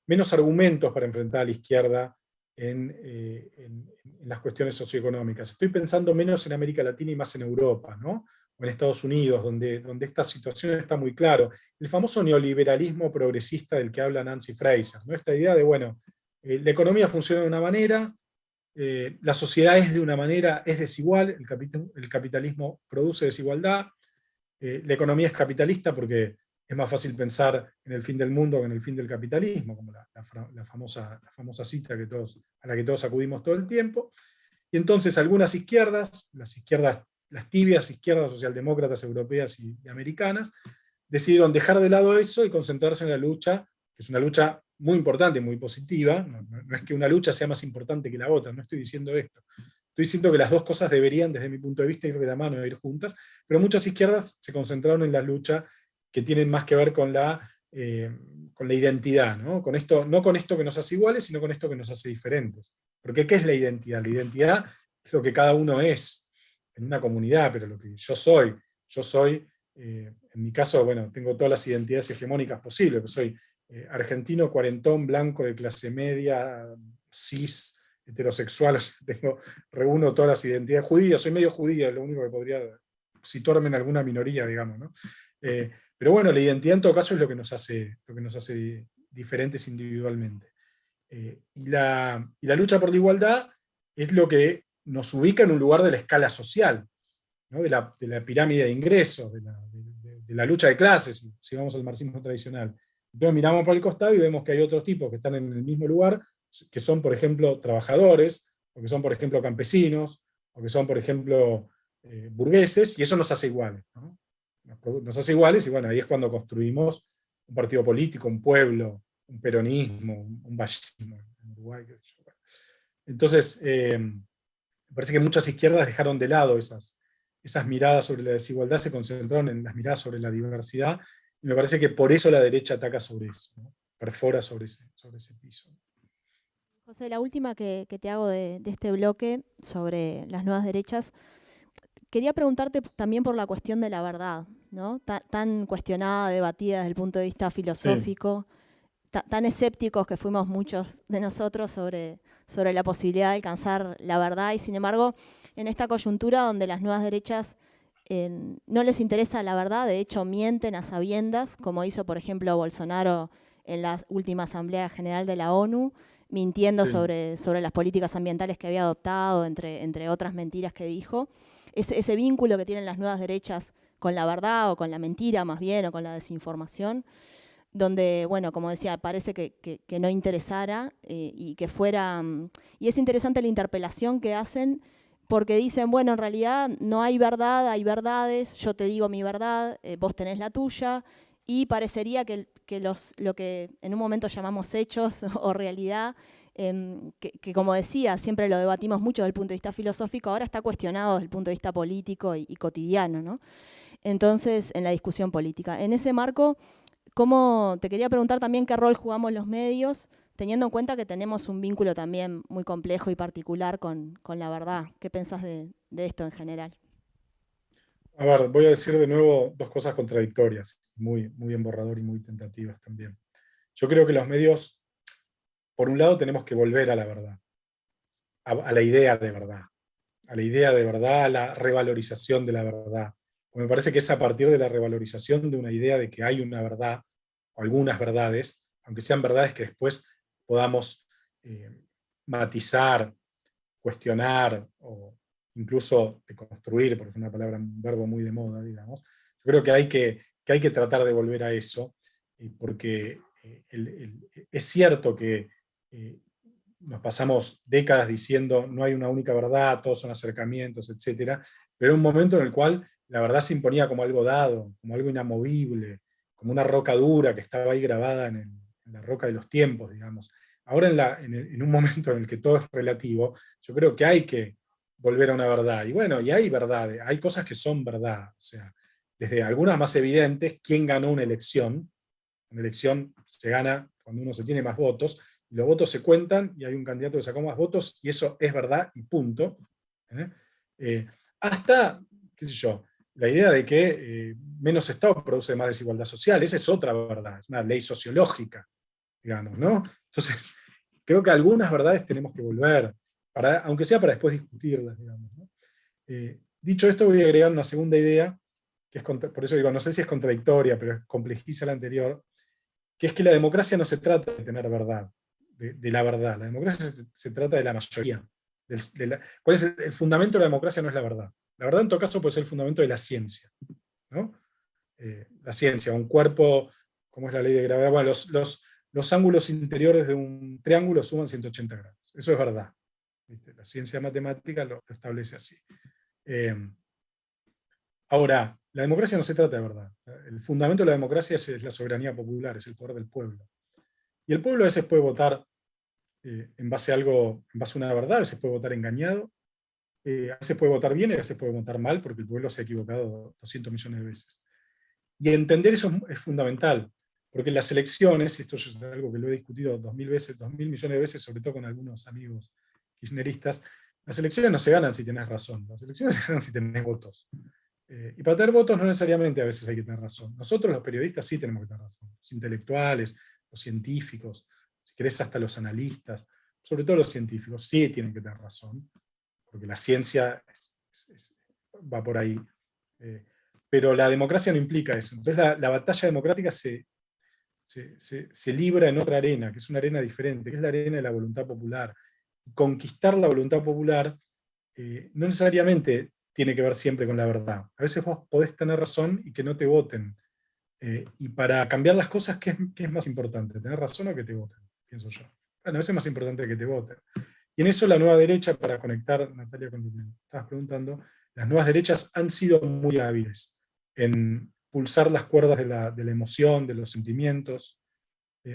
menos argumentos para enfrentar a la izquierda en las cuestiones socioeconómicas. Estoy pensando menos en América Latina y más en Europa, ¿no? O en Estados Unidos, donde esta situación está muy claro. El famoso neoliberalismo progresista del que habla Nancy Fraser, ¿no? Esta idea de, bueno, la economía funciona de una manera, la sociedad es de una manera, es desigual, el capitalismo produce desigualdad, la economía es capitalista porque es más fácil pensar en el fin del mundo que en el fin del capitalismo, como la famosa cita a la que todos acudimos todo el tiempo. Y entonces algunas izquierdas, las tibias izquierdas socialdemócratas europeas y americanas, decidieron dejar de lado eso y concentrarse en la lucha, que es una lucha muy importante, muy positiva. No es que una lucha sea más importante que la otra, no estoy diciendo esto. Estoy diciendo que las dos cosas deberían, desde mi punto de vista, ir de la mano, ir juntas, pero muchas izquierdas se concentraron en la lucha que tienen más que ver con la identidad, ¿no? No con esto que nos hace iguales, sino con esto que nos hace diferentes. Porque ¿qué es la identidad? La identidad es lo que cada uno es en una comunidad, pero lo que yo soy, en mi caso, bueno, tengo todas las identidades hegemónicas posibles, pues soy argentino, cuarentón, blanco, de clase media, cis, heterosexual, o sea, reúno todas las identidades judías, soy medio judío, es lo único que podría situarme en alguna minoría, digamos, ¿no? Pero bueno, la identidad en todo caso es lo que nos hace diferentes individualmente. Y la lucha por la igualdad es lo que nos ubica en un lugar de la escala social, ¿no? de la pirámide de ingresos, de la lucha de clases, si vamos al marxismo tradicional. Entonces miramos por el costado y vemos que hay otros tipos que están en el mismo lugar, que son, por ejemplo, trabajadores, o que son, por ejemplo, campesinos, o que son, por ejemplo, burgueses, y eso nos hace iguales, ¿no? Nos hace iguales, y bueno, ahí es cuando construimos un partido político, un pueblo, un peronismo, un vallismo en Uruguay. Entonces, me parece que muchas izquierdas dejaron de lado esas miradas sobre la desigualdad, se concentraron en las miradas sobre la diversidad, y me parece que por eso la derecha ataca sobre eso, ¿no? Perfora sobre ese piso. José, la última que te hago de este bloque sobre las nuevas derechas, quería preguntarte también por la cuestión de la verdad, ¿no? Tan cuestionada, debatida desde el punto de vista filosófico, sí. Tan escépticos que fuimos muchos de nosotros sobre la posibilidad de alcanzar la verdad, y sin embargo, en esta coyuntura donde las nuevas derechas no les interesa la verdad, de hecho mienten a sabiendas, como hizo por ejemplo Bolsonaro en la última Asamblea General de la ONU, mintiendo sí. sobre las políticas ambientales que había adoptado, entre otras mentiras que dijo. Ese vínculo que tienen las nuevas derechas con la verdad, o con la mentira más bien, o con la desinformación, donde, bueno, como decía, parece que no interesara y que fuera... Y es interesante la interpelación que hacen, porque dicen, bueno, en realidad no hay verdad, hay verdades, yo te digo mi verdad, vos tenés la tuya, y parecería que lo que en un momento llamamos hechos o realidad, que como decía, siempre lo debatimos mucho desde el punto de vista filosófico, ahora está cuestionado desde el punto de vista político y cotidiano, ¿no? Entonces, en la discusión política. En ese marco, te quería preguntar también qué rol jugamos los medios, teniendo en cuenta que tenemos un vínculo también muy complejo y particular con la verdad. ¿Qué pensás de esto en general? A ver, voy a decir de nuevo dos cosas contradictorias, muy, muy en borrador y muy tentativas también. Yo creo que los medios, por un lado, tenemos que volver a la verdad, a la idea de verdad, a la revalorización de la verdad. Me parece que es a partir de la revalorización de una idea de que hay una verdad, o algunas verdades, aunque sean verdades que después podamos matizar, cuestionar, o incluso deconstruir, porque es una palabra, un verbo muy de moda, digamos. Yo creo que hay que tratar de volver a eso, porque es cierto que nos pasamos décadas diciendo no hay una única verdad, todos son acercamientos, etc. Pero era un momento en el cual la verdad se imponía como algo dado, como algo inamovible, como una roca dura que estaba ahí grabada en la roca de los tiempos, digamos. Ahora en un momento en el que todo es relativo, yo creo que hay que volver a una verdad. Y bueno, y hay verdades, hay cosas que son verdad. O sea, desde algunas más evidentes, quién ganó una elección. Una elección se gana cuando uno se tiene más votos, y los votos se cuentan, y hay un candidato que sacó más votos, y eso es verdad, y punto. Hasta, qué sé yo, la idea de que menos Estado produce más desigualdad social, esa es otra verdad, es una ley sociológica, digamos, ¿no? Entonces, creo que algunas verdades tenemos que volver, aunque sea para después discutirlas, digamos, ¿no? Dicho esto, voy a agregar una segunda idea, que es por eso digo, no sé si es contradictoria, pero complejiza la anterior, que es que la democracia no se trata de tener verdad, de la verdad. La democracia se trata de la mayoría. ¿Cuál es el fundamento de la democracia? No es la verdad. La verdad, en todo caso, puede ser el fundamento de la ciencia, ¿no? La ciencia, un cuerpo, como es la ley de gravedad, bueno, los ángulos interiores de un triángulo suman 180 grados. Eso es verdad. ¿Viste? La ciencia matemática lo establece así. Ahora, la democracia no se trata de verdad. El fundamento de la democracia es la soberanía popular, es el poder del pueblo. Y el pueblo a veces puede votar en base a algo, en base a una verdad, a veces puede votar engañado, a veces puede votar bien y a veces puede votar mal, porque el pueblo se ha equivocado 200 millones de veces. Y entender eso es fundamental, porque las elecciones, y esto es algo que lo he discutido 2000 millones de veces, sobre todo con algunos amigos kirchneristas, las elecciones no se ganan si tenés razón, las elecciones se ganan si tenés votos. Y para tener votos no necesariamente a veces hay que tener razón. Nosotros los periodistas sí tenemos que tener razón, los intelectuales, los científicos, si querés hasta los analistas, sobre todo los científicos, sí tienen que tener razón, porque la ciencia va por ahí. Pero la democracia no implica eso. Entonces la batalla democrática se libra en otra arena, que es una arena diferente, que es la arena de la voluntad popular. Conquistar la voluntad popular no necesariamente tiene que ver siempre con la verdad. A veces vos podés tener razón y que no te voten. Y para cambiar las cosas, ¿qué es más importante? ¿Tener razón o que te voten? Pienso yo. Bueno, a veces es más importante que te voten. Y en eso la nueva derecha, para conectar, Natalia, con lo que me estabas preguntando, las nuevas derechas han sido muy hábiles en pulsar las cuerdas de la emoción, de los sentimientos.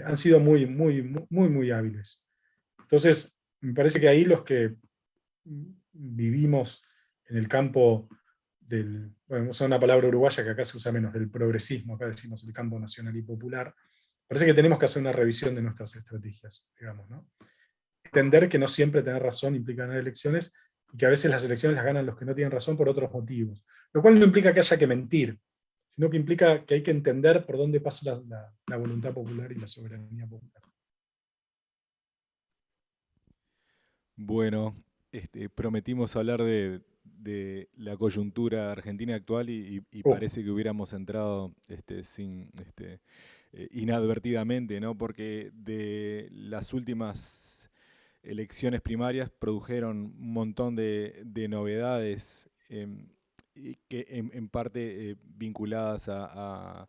Han sido muy hábiles. Entonces, me parece que ahí los que vivimos en el campo del, bueno, usar una palabra uruguaya que acá se usa menos, del progresismo, acá decimos el campo nacional y popular, parece que tenemos que hacer una revisión de nuestras estrategias, digamos, ¿no? Entender que no siempre tener razón implica ganar elecciones, y que a veces las elecciones las ganan los que no tienen razón por otros motivos. Lo cual no implica que haya que mentir, sino que implica que hay que entender por dónde pasa la voluntad popular y la soberanía popular. Bueno, prometimos hablar de la coyuntura argentina actual y parece que hubiéramos entrado inadvertidamente, ¿no? Porque de las últimas elecciones primarias produjeron un montón de novedades y que en parte vinculadas a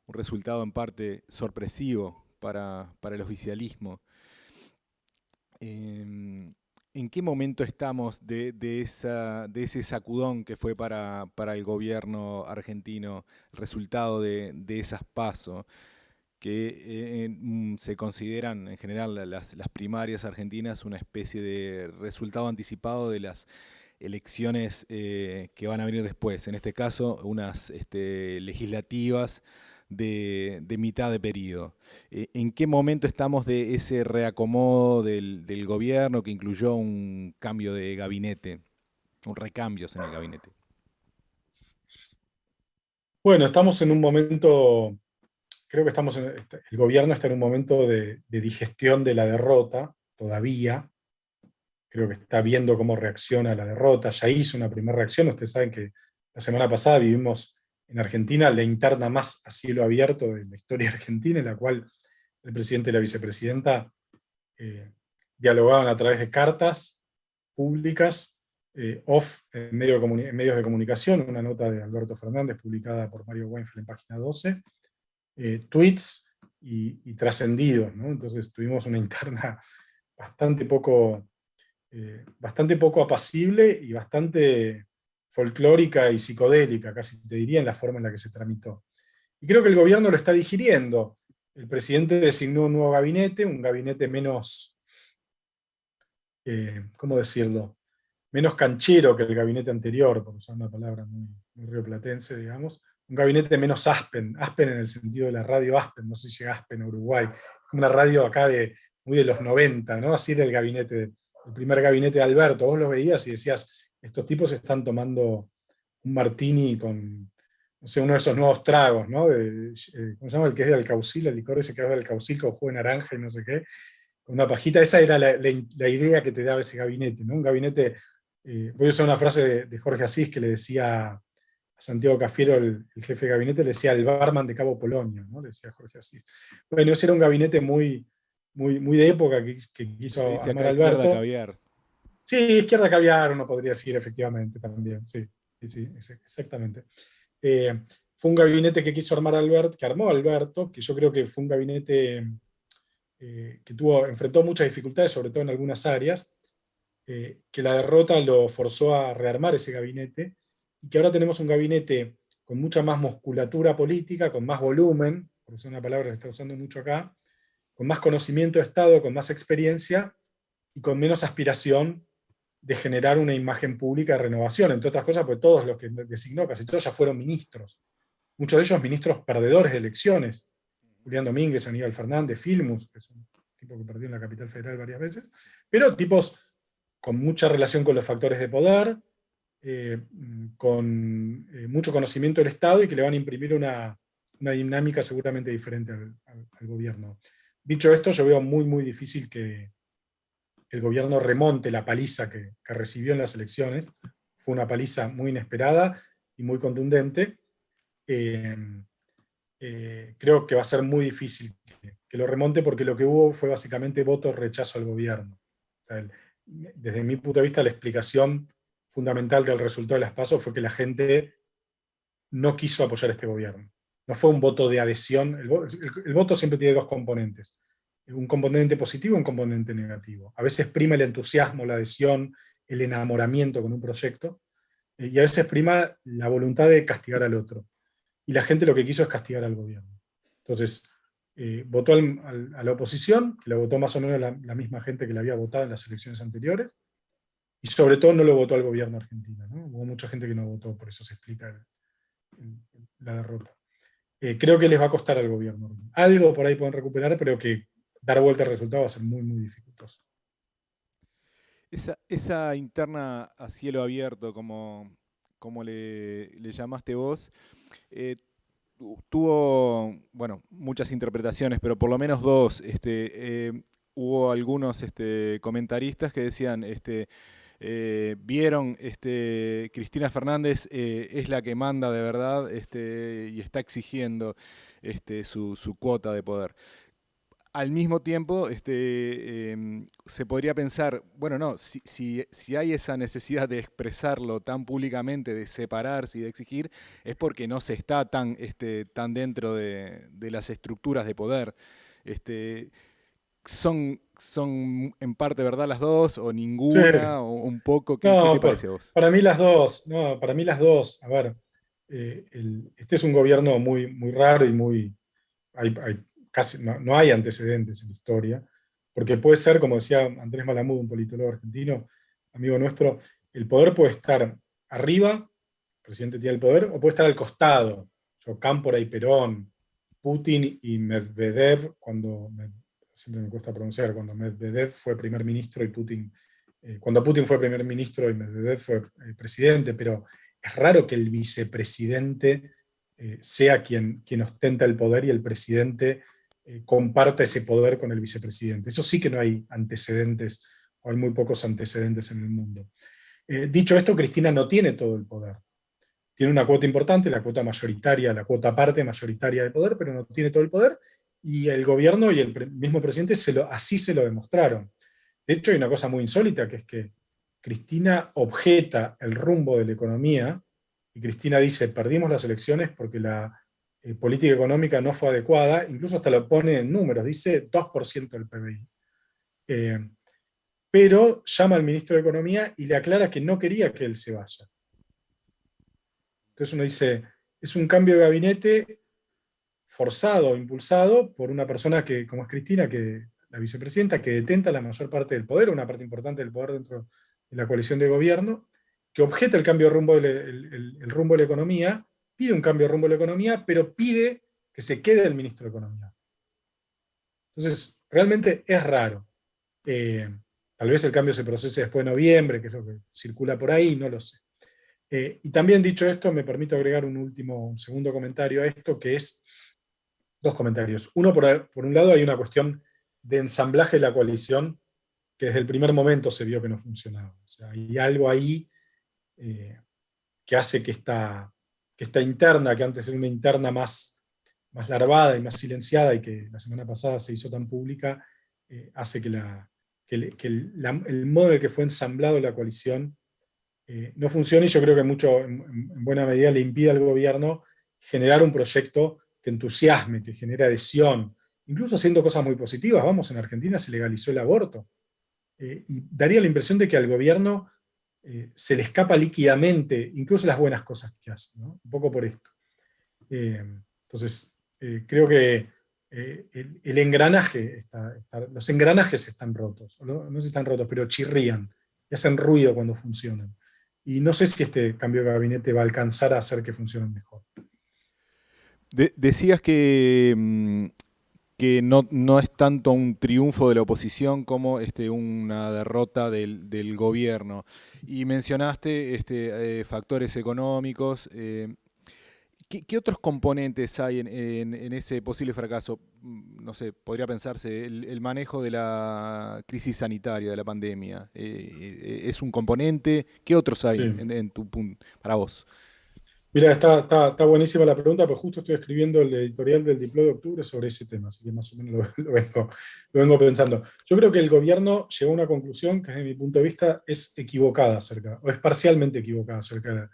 un resultado en parte sorpresivo para el oficialismo. ¿En qué momento estamos de ese sacudón que fue para el gobierno argentino, el resultado de esas PASO, que se consideran en general las primarias argentinas una especie de resultado anticipado de las elecciones que van a venir después? En este caso, unas legislativas de mitad de periodo. ¿En qué momento estamos de ese reacomodo del gobierno que incluyó un cambio de gabinete, un recambios en el gabinete? Bueno, estamos en un momento, creo que el gobierno está en un momento de digestión de la derrota, todavía. Creo que está viendo cómo reacciona a la derrota. Ya hizo una primera reacción. Ustedes saben que la semana pasada vivimos en Argentina la interna más a cielo abierto de la historia argentina, en la cual el presidente y la vicepresidenta dialogaban a través de cartas públicas, en medios de comunicación, una nota de Alberto Fernández publicada por Mario Weinfeld en página 12, tweets y trascendidos, ¿no? Entonces tuvimos una interna bastante poco apacible y bastante folclórica y psicodélica, casi te diría, en la forma en la que se tramitó. Y creo que el gobierno lo está digiriendo. El presidente designó un nuevo gabinete, un gabinete menos, ¿cómo decirlo?, menos canchero que el gabinete anterior, por usar una palabra muy rioplatense, digamos, un gabinete menos Aspen en el sentido de la radio Aspen, no sé si llega Aspen a Uruguay, como una radio acá muy de los 90, ¿no? Así era el primer gabinete de Alberto. Vos lo veías y decías, estos tipos están tomando un martini con, no sé, uno de esos nuevos tragos, ¿no? ¿Cómo se llama? El que es de Alcaucil, el licor ese que es de Alcaucil con jugo de naranja y no sé qué. Con una pajita, esa era la idea que te daba ese gabinete, ¿no? Un gabinete, voy a usar una frase de Jorge Asís que le decía a Santiago Cafiero, el jefe de gabinete, le decía el barman de Cabo Polonio, ¿no? Le decía Jorge Asís. Bueno, ese era un gabinete muy de época que quiso armar Alberto. Izquierda caviar. Sí, izquierda caviar, uno podría decir efectivamente también, sí, exactamente. Fue un gabinete que quiso armar Alberto, que armó Alberto, que yo creo que fue un gabinete que enfrentó muchas dificultades, sobre todo en algunas áreas, que la derrota lo forzó a rearmar ese gabinete, y que ahora tenemos un gabinete con mucha más musculatura política, con más volumen, por usar una palabra que se está usando mucho acá, con más conocimiento de Estado, con más experiencia y con menos aspiración de generar una imagen pública de renovación, entre otras cosas, porque todos los que designó, casi todos ya fueron ministros. Muchos de ellos ministros perdedores de elecciones. Julián Domínguez, Aníbal Fernández, Filmus, que es un tipo que perdió en la capital federal varias veces, pero tipos con mucha relación con los factores de poder, con mucho conocimiento del Estado y que le van a imprimir una dinámica seguramente diferente al gobierno. Dicho esto, yo veo muy, muy difícil que el gobierno remonte la paliza que recibió en las elecciones. Fue una paliza muy inesperada y muy contundente. Creo que va a ser muy difícil que lo remonte, porque lo que hubo fue básicamente voto rechazo al gobierno. O sea, desde mi punto de vista, la explicación fundamental del resultado de las PASO fue que la gente no quiso apoyar a este gobierno. No fue un voto de adhesión. El voto siempre tiene dos componentes: un componente positivo y un componente negativo. A veces prima el entusiasmo, la adhesión, el enamoramiento con un proyecto, y a veces prima la voluntad de castigar al otro. Y la gente lo que quiso es castigar al gobierno. Entonces, votó a la oposición, que lo votó más o menos la misma gente que la había votado en las elecciones anteriores, y sobre todo no lo votó al gobierno argentino, ¿no? Hubo mucha gente que no votó, por eso se explica la derrota. Creo que les va a costar al gobierno. Algo por ahí pueden recuperar, pero que dar vuelta al resultado va a ser muy, muy dificultoso. Esa interna a cielo abierto, como le llamaste vos, tuvo, bueno, muchas interpretaciones, pero por lo menos dos. Hubo algunos comentaristas que decían, vieron, Cristina Fernández es la que manda de verdad, y está exigiendo su cuota de poder. Al mismo tiempo, se podría pensar, bueno, no, si hay esa necesidad de expresarlo tan públicamente, de separarse y de exigir, es porque no se está tan dentro de las estructuras de poder. ¿Son en parte verdad las dos, o ninguna, Sí. o un poco? ¿Qué No, te parece a vos? para mí las dos. No, para mí las dos. A ver, este es un gobierno muy, muy raro y muy... casi, no hay antecedentes en la historia, porque puede ser, como decía Andrés Malamud, un politólogo argentino, amigo nuestro, el poder puede estar arriba, el presidente tiene el poder, o puede estar al costado. Cámpora y Perón, Putin y Medvedev, siempre me cuesta pronunciar, cuando Medvedev fue primer ministro y Putin, cuando Putin fue primer ministro y Medvedev fue presidente, pero es raro que el vicepresidente sea quien ostenta el poder y el presidente comparta ese poder con el vicepresidente. Eso sí que no hay antecedentes, o hay muy pocos antecedentes en el mundo. Dicho esto, Cristina no tiene todo el poder. Tiene una cuota importante, la cuota mayoritaria, la cuota parte mayoritaria de poder, pero no tiene todo el poder, y el gobierno y el mismo presidente así se lo demostraron. De hecho, hay una cosa muy insólita, que es que Cristina objeta el rumbo de la economía, y Cristina dice: perdimos las elecciones porque la política económica no fue adecuada, incluso hasta lo pone en números, dice 2% del PBI. Pero llama al ministro de Economía y le aclara que no quería que él se vaya. Entonces uno dice, es un cambio de gabinete forzado, impulsado por una persona que, como es Cristina, la vicepresidenta, que detenta la mayor parte del poder, una parte importante del poder dentro de la coalición de gobierno, que objeta el cambio de rumbo el rumbo de la economía, pide un cambio de rumbo de la economía, pero pide que se quede el ministro de Economía. Entonces, realmente es raro. Tal vez el cambio se procese después de noviembre, que es lo que circula por ahí, no lo sé. Y también, dicho esto, me permito agregar un segundo comentario a esto, que es dos comentarios. Uno, por un lado, hay una cuestión de ensamblaje de la coalición que desde el primer momento se vio que no funcionaba. O sea, hay algo ahí que hace que esta interna, que antes era una interna más larvada y más silenciada, y que la semana pasada se hizo tan pública, hace que el modo en el que fue ensamblado la coalición no funciona, y yo creo que en buena medida le impide al gobierno generar un proyecto que entusiasme, que genere adhesión, incluso haciendo cosas muy positivas. Vamos, en Argentina se legalizó el aborto, y daría la impresión de que al gobierno se le escapa líquidamente incluso las buenas cosas que hace, ¿no? Un poco por esto. Entonces, creo que el engranaje, los engranajes están rotos, no sé si están rotos, pero chirrían y hacen ruido cuando funcionan. Y no sé si este cambio de gabinete va a alcanzar a hacer que funcionen mejor. Decías que no es tanto un triunfo de la oposición como una derrota del gobierno. Y mencionaste factores económicos. ¿Qué otros componentes hay en ese posible fracaso? No sé, podría pensarse el manejo de la crisis sanitaria, de la pandemia. ¿Es un componente? ¿Qué otros hay Sí. en tu punto para vos? Mira, está buenísima la pregunta, porque justo estoy escribiendo el editorial del Diploma de Octubre sobre ese tema, así que más o menos lo vengo pensando. Yo creo que el gobierno llegó a una conclusión que desde mi punto de vista es equivocada o es parcialmente equivocada acerca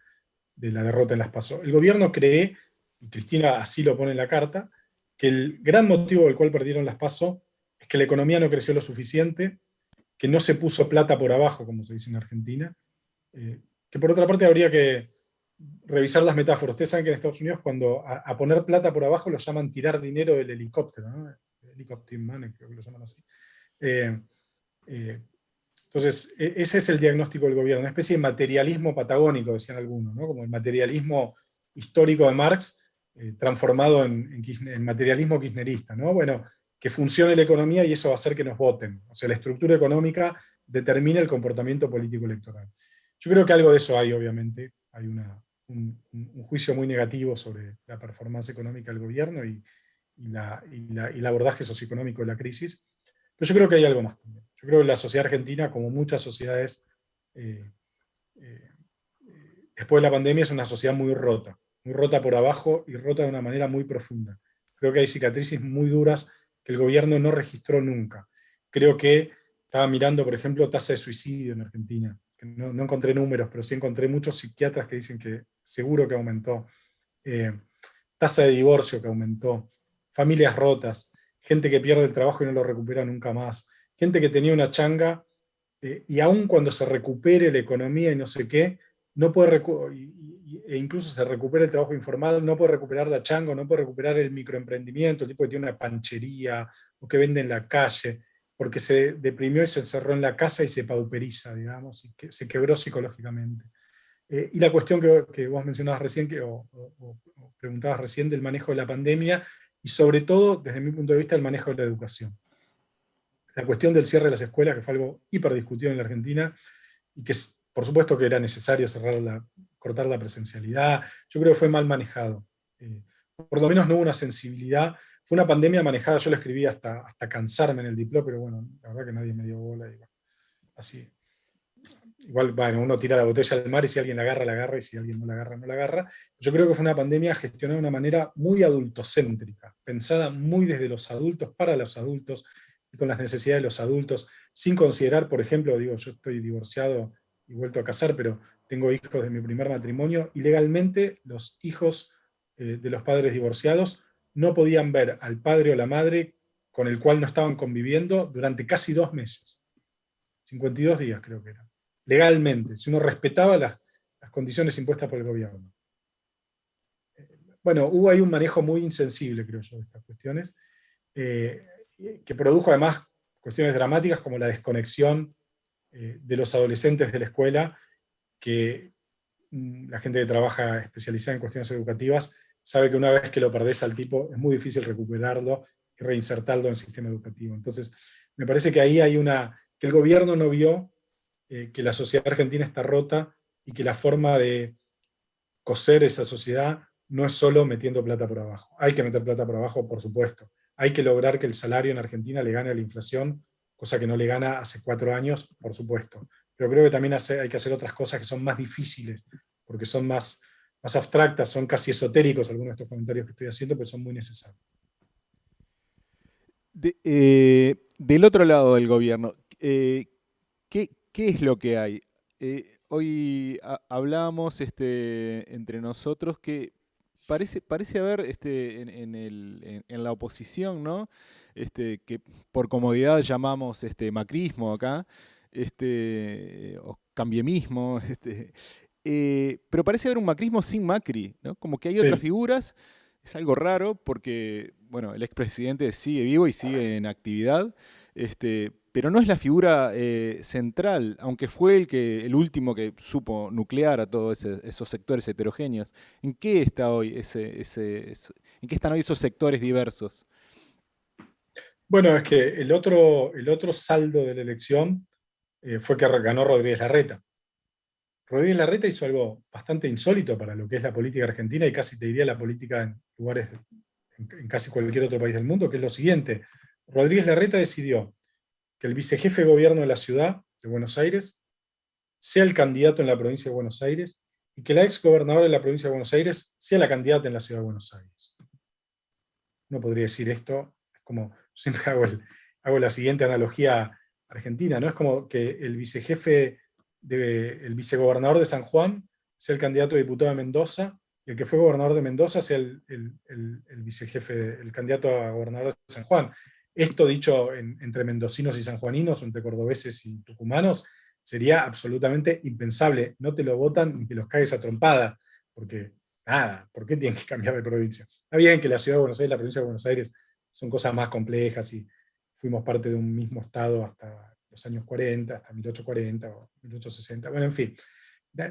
de la derrota en las PASO. El gobierno cree, y Cristina así lo pone en la carta, que el gran motivo por el cual perdieron las PASO es que la economía no creció lo suficiente, que no se puso plata por abajo, como se dice en Argentina, que por otra parte habría que revisar las metáforas. Ustedes saben que en Estados Unidos cuando a poner plata por abajo lo llaman tirar dinero del helicóptero, ¿no? Helicopter money, creo que lo llaman así. Eh, eh, entonces, ese es el diagnóstico del gobierno, una especie de materialismo patagónico, decían algunos, ¿no? Como el materialismo histórico de Marx, transformado en materialismo kirchnerista, ¿no? Bueno, que funcione la economía y eso va a hacer que nos voten. O sea, la estructura económica determina el comportamiento político electoral. Yo creo que algo de eso hay, obviamente. Hay un juicio muy negativo sobre la performance económica del gobierno y el abordaje socioeconómico de la crisis. Pero yo creo que hay algo más también. Yo creo que la sociedad argentina, como muchas sociedades, eh, eh, después de la pandemia, es una sociedad muy rota por abajo y rota de una manera muy profunda. Creo que hay cicatrices muy duras que el gobierno no registró nunca. Creo que estaba mirando, por ejemplo, tasa de suicidio en Argentina. Que no encontré números, pero sí encontré muchos psiquiatras que dicen que seguro que aumentó. Tasa de divorcio que aumentó. Familias rotas. Gente que pierde el trabajo y no lo recupera nunca más. Gente que tenía una changa y aun cuando se recupere la economía y no sé qué, no puede e incluso se recupera el trabajo informal, no puede recuperar la changa, no puede recuperar el microemprendimiento, el tipo que tiene una panchería o que vende en la calle, porque se deprimió y se encerró en la casa y se pauperiza, digamos, y que se quebró psicológicamente. Y la cuestión que vos mencionabas recién, o preguntabas recién, del manejo de la pandemia, y sobre todo, desde mi punto de vista, el manejo de la educación. La cuestión del cierre de las escuelas, que fue algo hiperdiscutido en la Argentina, y que por supuesto que era necesario cortar la presencialidad, yo creo que fue mal manejado. Por lo menos no hubo una sensibilidad. Fue una pandemia manejada, yo lo escribí hasta cansarme en el diploma, pero bueno, la verdad que nadie me dio bola. Y así. Igual, bueno, uno tira la botella al mar y si alguien la agarra, y si alguien no la agarra, no la agarra. Yo creo que fue una pandemia gestionada de una manera muy adultocéntrica, pensada muy desde los adultos, para los adultos, y con las necesidades de los adultos, sin considerar, por ejemplo, digo, yo estoy divorciado y vuelto a casar, pero tengo hijos de mi primer matrimonio, y legalmente los hijos de los padres divorciados no podían ver al padre o la madre con el cual no estaban conviviendo durante casi 2 meses. 52 días creo que era. Legalmente, si uno respetaba las condiciones impuestas por el gobierno. Bueno, hubo ahí un manejo muy insensible, creo yo, de estas cuestiones, que produjo además cuestiones dramáticas como la desconexión de los adolescentes de la escuela, que la gente que trabaja especializada en cuestiones educativas sabe que una vez que lo perdés al tipo es muy difícil recuperarlo y reinsertarlo en el sistema educativo. Entonces, me parece que ahí hay que el gobierno no vio que la sociedad argentina está rota y que la forma de coser esa sociedad no es solo metiendo plata por abajo. Hay que meter plata por abajo, por supuesto. Hay que lograr que el salario en Argentina le gane a la inflación, cosa que no le gana hace 4 años, por supuesto. Pero creo que también hay que hacer otras cosas que son más difíciles, porque son más abstractas, son casi esotéricos algunos de estos comentarios que estoy haciendo, pero son muy necesarios. Del otro lado del gobierno, ¿qué es lo que hay? Hoy hablamos entre nosotros que parece haber en la oposición, ¿no? Que por comodidad llamamos macrismo acá, o cambiemismo, pero parece haber un macrismo sin Macri, ¿no? Como que hay otras Sí. figuras es algo raro porque, bueno, el expresidente sigue vivo y sigue en actividad, pero no es la figura central, aunque fue el último que supo nuclear a todos esos sectores heterogéneos. ¿En qué está hoy en qué están hoy esos sectores diversos? Bueno, es que el otro saldo de la elección fue que ganó Rodríguez Larreta. Rodríguez Larreta hizo algo bastante insólito para lo que es la política argentina y casi te diría la política en lugares, en casi cualquier otro país del mundo, que es lo siguiente. Rodríguez Larreta decidió que el vicejefe de gobierno de la ciudad de Buenos Aires sea el candidato en la provincia de Buenos Aires y que la exgobernadora de la provincia de Buenos Aires sea la candidata en la ciudad de Buenos Aires. No podría decir esto, es como, siempre hago la siguiente analogía argentina, ¿no? Es como que el vicegobernador de San Juan sea el candidato a diputado de Mendoza, y el que fue gobernador de Mendoza sea el vicejefe, el candidato a gobernador de San Juan. Esto dicho entre mendocinos y sanjuaninos, o entre cordobeses y tucumanos, sería absolutamente impensable. No te lo votan ni que los cagues a trompada, porque nada, ¿por qué tienen que cambiar de provincia? Está bien que la ciudad de Buenos Aires y la provincia de Buenos Aires son cosas más complejas y fuimos parte de un mismo estado hasta los años 40, hasta 1840 o 1860. Bueno, en fin,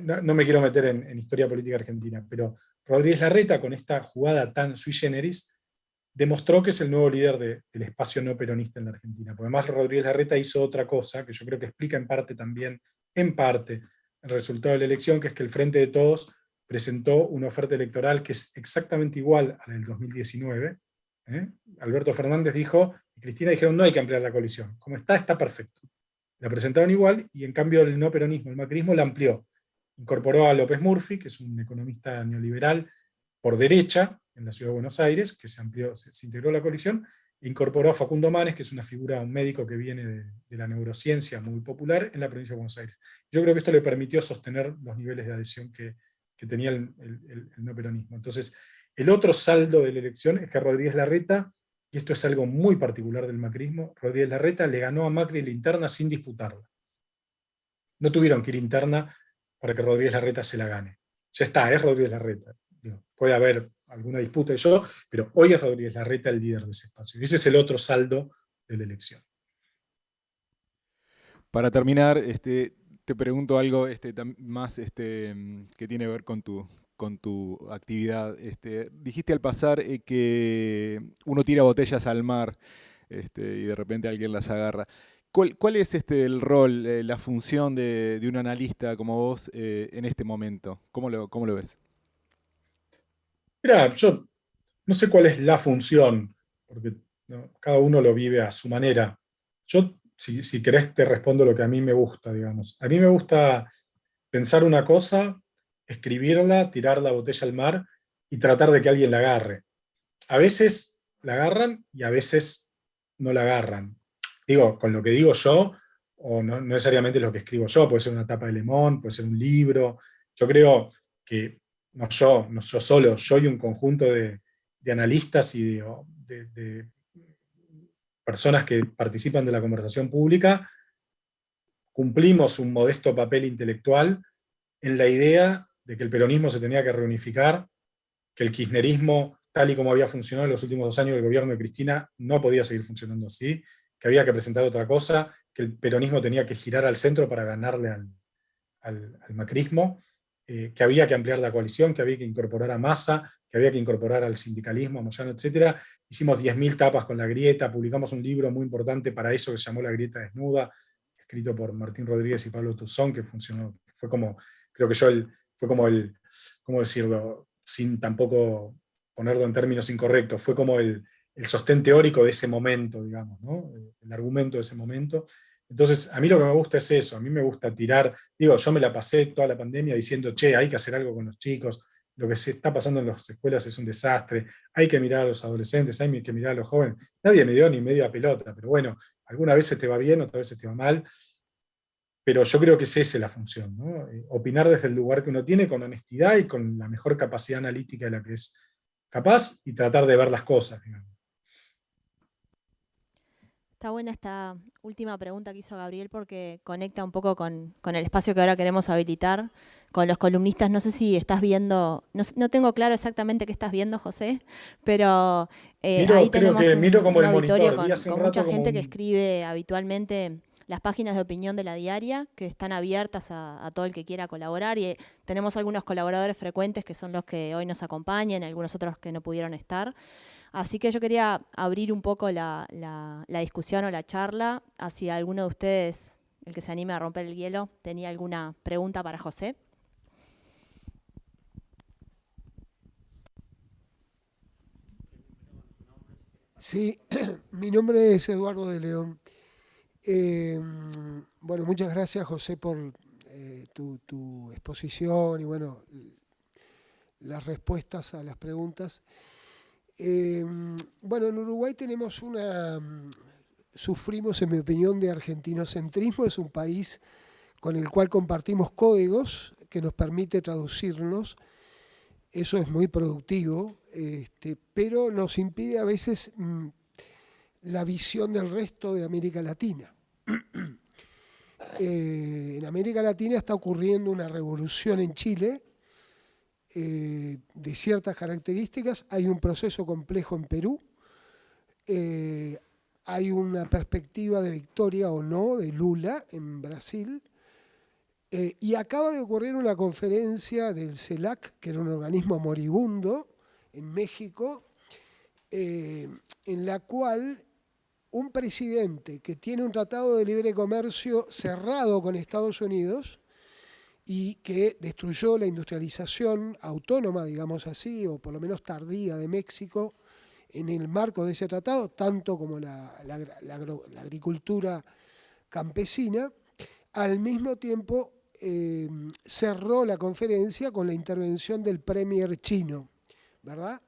no me quiero meter en historia política argentina, pero Rodríguez Larreta, con esta jugada tan sui generis, demostró que es el nuevo líder del espacio no peronista en la Argentina. Porque además Rodríguez Larreta hizo otra cosa que yo creo que explica en parte también, el resultado de la elección, que es que el Frente de Todos presentó una oferta electoral que es exactamente igual a la del 2019. Alberto Fernández dijo, y Cristina dijeron, no hay que ampliar la coalición. Como está perfecto. La presentaron igual y en cambio el no peronismo, el macrismo la amplió. Incorporó a López Murphy, que es un economista neoliberal por derecha en la ciudad de Buenos Aires, que se integró a la coalición, e incorporó a Facundo Manes, que es una figura, un médico que viene de la neurociencia muy popular en la provincia de Buenos Aires. Yo creo que esto le permitió sostener los niveles de adhesión que tenía el no peronismo. Entonces, el otro saldo de la elección es que Rodríguez Larreta, y esto es algo muy particular del macrismo, Rodríguez Larreta le ganó a Macri la interna sin disputarla. No tuvieron que ir interna para que Rodríguez Larreta se la gane. Ya está, es Rodríguez Larreta. Puede haber alguna disputa de eso, pero hoy es Rodríguez Larreta el líder de ese espacio. Y ese es el otro saldo de la elección. Para terminar, te pregunto algo más que tiene que ver con tu actividad. Dijiste al pasar que uno tira botellas al mar y de repente alguien las agarra. ¿Cuál es el rol, la función de un analista como vos en este momento? ¿Cómo lo ves? Mirá, yo no sé cuál es la función, porque ¿no? Cada uno lo vive a su manera. Yo, si querés, te respondo lo que a mí me gusta, digamos. A mí me gusta pensar una cosa, escribirla, tirar la botella al mar y tratar de que alguien la agarre. A veces la agarran y a veces no la agarran. Digo, con lo que digo yo, o no necesariamente lo que escribo yo, puede ser una tapa de limón, puede ser un libro. Yo creo que no yo solo, yo y un conjunto de analistas y de personas que participan de la conversación pública, cumplimos un modesto papel intelectual en la idea de que el peronismo se tenía que reunificar, que el kirchnerismo, tal y como había funcionado en los últimos 2 años del gobierno de Cristina, no podía seguir funcionando así, que había que presentar otra cosa, que el peronismo tenía que girar al centro para ganarle al macrismo, que había que ampliar la coalición, que había que incorporar a Massa, que había que incorporar al sindicalismo, a Moyano, etc. Hicimos 10.000 tapas con la grieta, publicamos un libro muy importante para eso que se llamó La Grieta Desnuda, escrito por Martín Rodríguez y Pablo Tuzón, que funcionó, fue como, creo que fue como ¿cómo decirlo? Sin tampoco ponerlo en términos incorrectos, fue como el sostén teórico de ese momento, digamos, ¿no? El argumento de ese momento. Entonces, a mí lo que me gusta es eso, a mí me gusta tirar, digo, yo me la pasé toda la pandemia diciendo, che, hay que hacer algo con los chicos, lo que se está pasando en las escuelas es un desastre, hay que mirar a los adolescentes, hay que mirar a los jóvenes. Nadie me dio ni media pelota, pero bueno, algunas veces te va bien, otras veces te va mal, pero yo creo que esa es la función, ¿no? Opinar desde el lugar que uno tiene, con honestidad y con la mejor capacidad analítica de la que es capaz, y tratar de ver las cosas, digamos. Está buena esta última pregunta que hizo Gabriel porque conecta un poco con el espacio que ahora queremos habilitar, con los columnistas. No sé si estás viendo, no tengo claro exactamente qué estás viendo, José, pero ahí tenemos Miro como un el auditorio monitor. Vi hace un con rato mucha como gente que escribe habitualmente las páginas de opinión de la diaria, que están abiertas a todo el que quiera colaborar, y tenemos algunos colaboradores frecuentes que son los que hoy nos acompañan, algunos otros que no pudieron estar. Así que yo quería abrir un poco la discusión o la charla hacia alguno de ustedes, el que se anime a romper el hielo, tenía alguna pregunta para José. Sí, mi nombre es Eduardo de León. Bueno, muchas gracias, José, por tu exposición y bueno, las respuestas a las preguntas. Bueno, en Uruguay sufrimos, en mi opinión, de argentinocentrismo. Es un país con el cual compartimos códigos que nos permite traducirnos. Eso es muy productivo, pero nos impide a veces la visión del resto de América Latina. En América Latina está ocurriendo una revolución en Chile de ciertas características. Hay un proceso complejo en Perú. Hay una perspectiva de victoria o no de Lula en Brasil. Y acaba de ocurrir una conferencia del CELAC, que era un organismo moribundo en México, en la cual un presidente que tiene un tratado de libre comercio cerrado con Estados Unidos y que destruyó la industrialización autónoma, digamos así, o por lo menos tardía de México, en el marco de ese tratado, tanto como la agricultura campesina, al mismo tiempo cerró la conferencia con la intervención del premier chino, ¿verdad?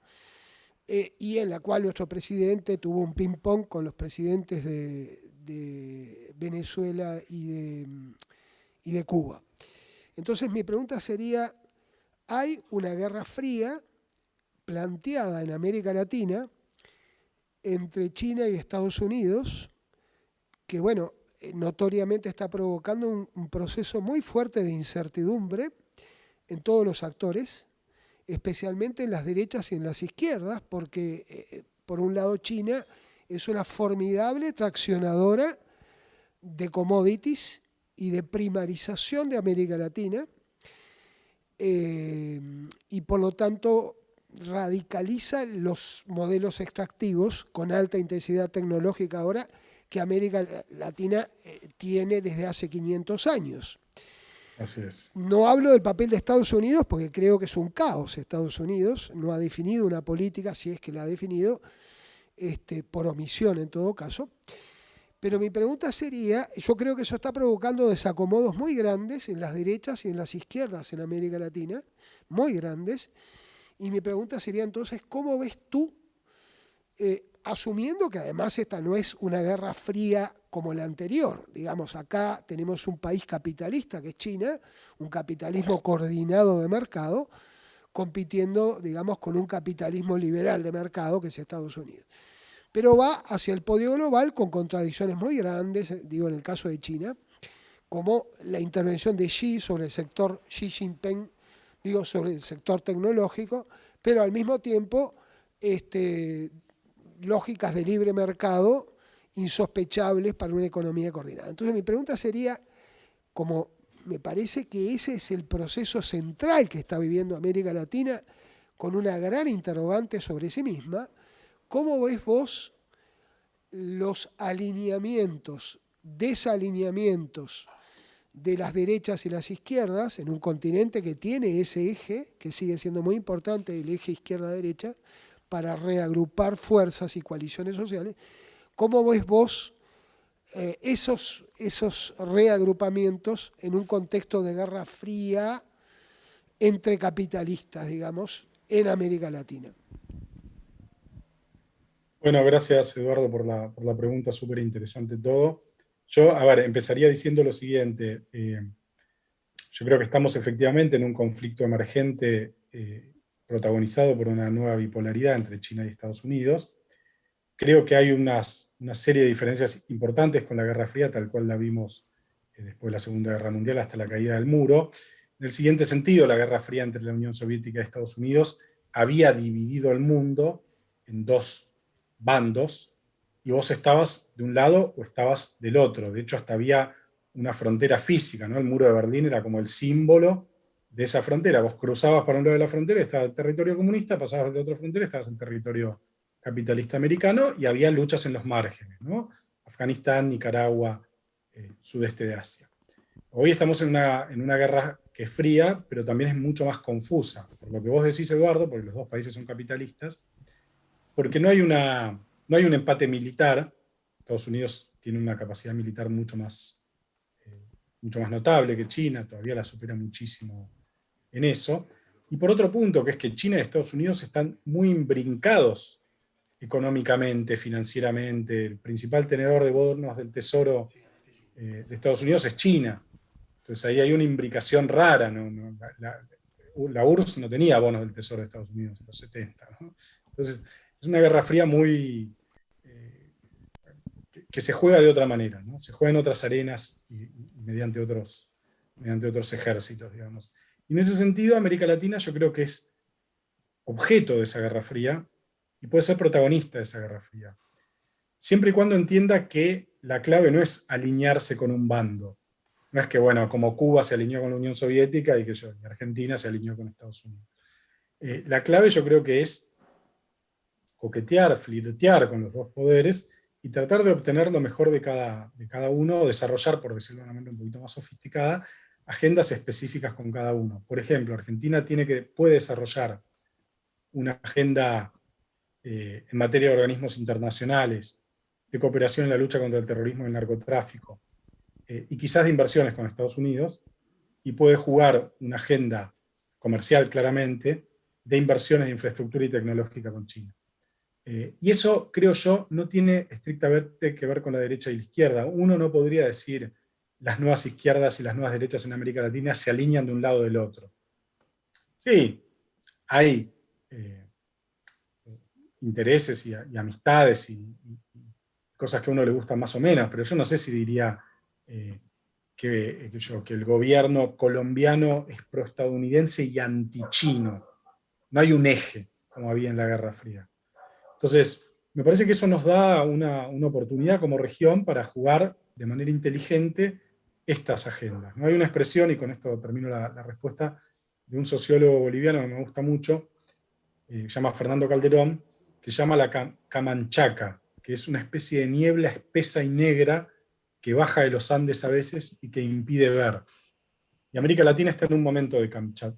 Y en la cual nuestro presidente tuvo un ping-pong con los presidentes de Venezuela y de Cuba. Entonces mi pregunta sería, hay una guerra fría planteada en América Latina entre China y Estados Unidos, que bueno, notoriamente está provocando un proceso muy fuerte de incertidumbre en todos los actores, especialmente en las derechas y en las izquierdas, porque por un lado China es una formidable traccionadora de commodities y de primarización de América Latina, y por lo tanto radicaliza los modelos extractivos con alta intensidad tecnológica ahora que América Latina tiene desde hace 500 años. Así es. No hablo del papel de Estados Unidos porque creo que es un caos. Estados Unidos no ha definido una política, si es que la ha definido, por omisión en todo caso. Pero mi pregunta sería, yo creo que eso está provocando desacomodos muy grandes en las derechas y en las izquierdas en América Latina, muy grandes. Y mi pregunta sería entonces, ¿cómo ves tú, asumiendo que además esta no es una guerra fría como la anterior? Digamos, acá tenemos un país capitalista que es China, un capitalismo coordinado de mercado, compitiendo, digamos, con un capitalismo liberal de mercado que es Estados Unidos. Pero va hacia el podio global con contradicciones muy grandes, digo, en el caso de China, como la intervención de Xi sobre el sector, Xi Jinping, digo, sobre el sector tecnológico, pero al mismo tiempo lógicas de libre mercado insospechables para una economía coordinada. Entonces mi pregunta sería, como me parece que ese es el proceso central que está viviendo América Latina, con una gran interrogante sobre sí misma, ¿cómo ves vos los alineamientos, desalineamientos de las derechas y las izquierdas en un continente que tiene ese eje, que sigue siendo muy importante, el eje izquierda-derecha, para reagrupar fuerzas y coaliciones sociales? ¿Cómo ves vos esos reagrupamientos en un contexto de guerra fría entre capitalistas, digamos, en América Latina? Bueno, gracias Eduardo por la pregunta, súper interesante todo. Yo, empezaría diciendo lo siguiente. Yo creo que estamos efectivamente en un conflicto emergente protagonizado por una nueva bipolaridad entre China y Estados Unidos. Creo que hay una serie de diferencias importantes con la Guerra Fría, tal cual la vimos después de la Segunda Guerra Mundial hasta la caída del muro. En el siguiente sentido, la Guerra Fría entre la Unión Soviética y Estados Unidos había dividido el mundo en dos bandos, y vos estabas de un lado o estabas del otro. De hecho, hasta había una frontera física, ¿no? El muro de Berlín era como el símbolo de esa frontera. Vos cruzabas para un lado de la frontera, estaba el territorio comunista, pasabas de otra frontera, estabas en territorio capitalista americano, y había luchas en los márgenes, ¿no? Afganistán, Nicaragua, sudeste de Asia. Hoy estamos en una guerra que es fría, pero también es mucho más confusa, por lo que vos decís, Eduardo, porque los dos países son capitalistas, porque no hay un empate militar. Estados Unidos tiene una capacidad militar mucho más notable que China, todavía la supera muchísimo en eso. Y por otro punto, que es que China y Estados Unidos están muy imbrincados económicamente, financieramente. El principal tenedor de bonos del Tesoro de Estados Unidos es China. Entonces ahí hay una imbricación rara. La URSS no tenía bonos del Tesoro de Estados Unidos en los 70, ¿no? Entonces es una guerra fría muy que se juega de otra manera, ¿no? Se juega en otras arenas y mediante otros ejércitos, digamos. Y en ese sentido, América Latina yo creo que es objeto de esa Guerra Fría y puede ser protagonista de esa Guerra Fría. Siempre y cuando entienda que la clave no es alinearse con un bando. No es que, bueno, como Cuba se alineó con la Unión Soviética y Argentina se alineó con Estados Unidos. La clave yo creo que es coquetear, flirtear con los dos poderes y tratar de obtener lo mejor de cada uno, o desarrollar, por decirlo de una manera un poquito más sofisticada, agendas específicas con cada uno. Por ejemplo, Argentina puede desarrollar una agenda en materia de organismos internacionales, de cooperación en la lucha contra el terrorismo y el narcotráfico, y quizás de inversiones con Estados Unidos, y puede jugar una agenda comercial claramente, de inversiones de infraestructura y tecnológica con China. Y eso, creo yo, no tiene estrictamente que ver con la derecha y la izquierda. Uno no podría decir las nuevas izquierdas y las nuevas derechas en América Latina se alinean de un lado o del otro. Sí, hay intereses y amistades y cosas que a uno le gustan más o menos, pero yo no sé si diría que el gobierno colombiano es proestadounidense y antichino. No hay un eje, como había en la Guerra Fría. Entonces, me parece que eso nos da una oportunidad como región para jugar de manera inteligente estas agendas. ¿No? Hay una expresión, y con esto termino la respuesta, de un sociólogo boliviano que me gusta mucho, se llama Fernando Calderón, que llama la camanchaca, que es una especie de niebla espesa y negra que baja de los Andes a veces y que impide ver. Y América Latina está en un momento de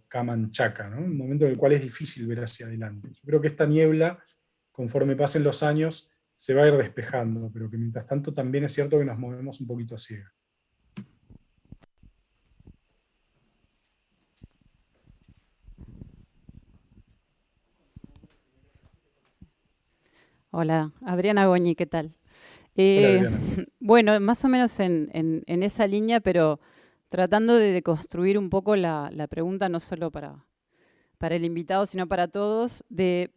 camanchaca, ¿no? Un momento en el cual es difícil ver hacia adelante. Yo creo que esta niebla, conforme pasen los años, se va a ir despejando, pero que mientras tanto también es cierto que nos movemos un poquito a ciegas. Hola, Adriana Goñi, ¿qué tal? Hola, Adriana. Bueno, más o menos en esa línea, pero tratando de deconstruir un poco la pregunta, no solo para el invitado, sino para todos, de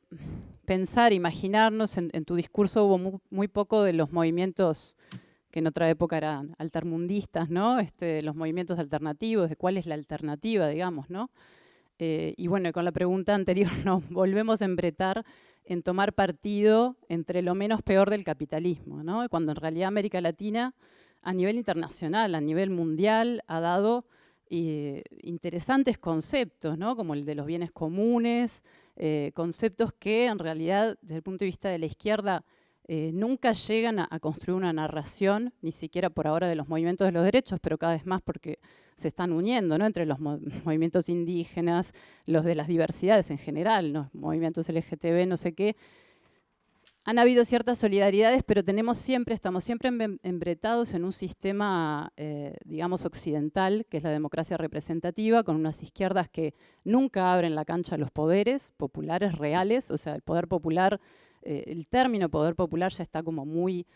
pensar, imaginarnos, en tu discurso hubo muy poco de los movimientos que en otra época eran altermundistas, ¿no? Los movimientos alternativos, de cuál es la alternativa, digamos, ¿no? Y bueno, con la pregunta anterior nos volvemos a embretar en tomar partido entre lo menos peor del capitalismo, ¿no? Cuando en realidad América Latina, a nivel internacional, a nivel mundial, ha dado interesantes conceptos, ¿no? Como el de los bienes comunes, conceptos que en realidad, desde el punto de vista de la izquierda, nunca llegan a construir una narración, ni siquiera por ahora de los movimientos de los derechos, pero cada vez más porque se están uniendo, ¿no? Entre los movimientos indígenas, los de las diversidades en general, ¿no? Movimientos LGTB, no sé qué. Han habido ciertas solidaridades, pero estamos siempre embretados en un sistema, digamos, occidental, que es la democracia representativa, con unas izquierdas que nunca abren la cancha a los poderes populares reales. O sea, el poder popular, el término poder popular ya está como muy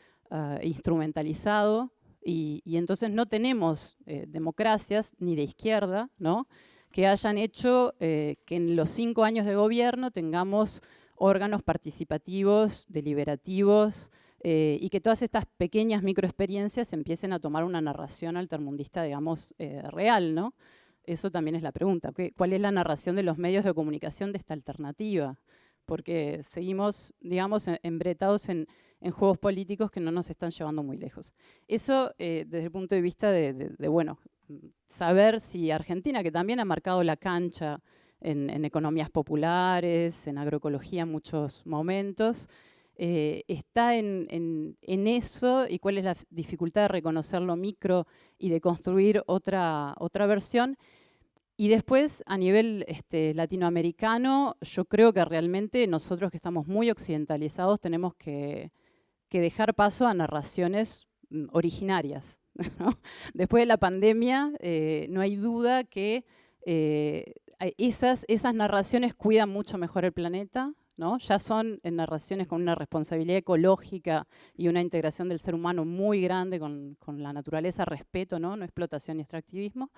instrumentalizado, y entonces no tenemos democracias ni de izquierda, ¿no?, que hayan hecho que en los 5 años de gobierno tengamos órganos participativos, deliberativos, y que todas estas pequeñas microexperiencias empiecen a tomar una narración altermundista, digamos, real, ¿no? Eso también es la pregunta. ¿Cuál es la narración de los medios de comunicación de esta alternativa? Porque seguimos, digamos, embretados en juegos políticos que no nos están llevando muy lejos. Eso desde el punto de vista de, bueno, saber si Argentina, que también ha marcado la cancha en economías populares, en agroecología en muchos momentos, está en eso, y cuál es la dificultad de reconocer lo micro y de construir otra versión. Y después, a nivel latinoamericano, yo creo que realmente nosotros, que estamos muy occidentalizados, tenemos que dejar paso a narraciones originarias, ¿no? Después de la pandemia, no hay duda que esas narraciones cuidan mucho mejor el planeta, ¿no? Ya son narraciones con una responsabilidad ecológica y una integración del ser humano muy grande con la naturaleza, respeto, ¿no? No explotación ni extractivismo.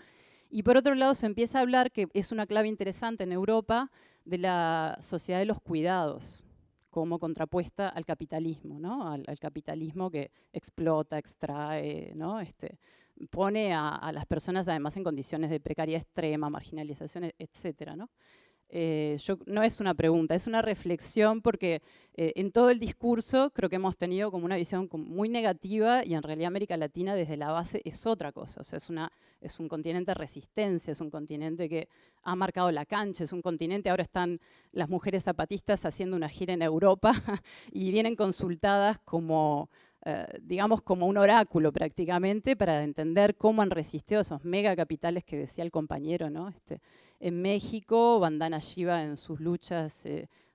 Y por otro lado se empieza a hablar, que es una clave interesante en Europa, de la sociedad de los cuidados, como contrapuesta al capitalismo, ¿no? Al capitalismo que explota, extrae, ¿no? Pone a las personas además en condiciones de precariedad extrema, marginalización, etcétera, ¿no? No es una pregunta, es una reflexión, porque en todo el discurso creo que hemos tenido como una visión muy negativa, y en realidad América Latina desde la base es otra cosa. O sea, es un continente de resistencia, es un continente que ha marcado la cancha, es un continente, ahora están las mujeres zapatistas haciendo una gira en Europa y vienen consultadas como, digamos, como un oráculo prácticamente, para entender cómo han resistido esos megacapitales que decía el compañero, ¿no? En México, Vandana Shiva en sus luchas,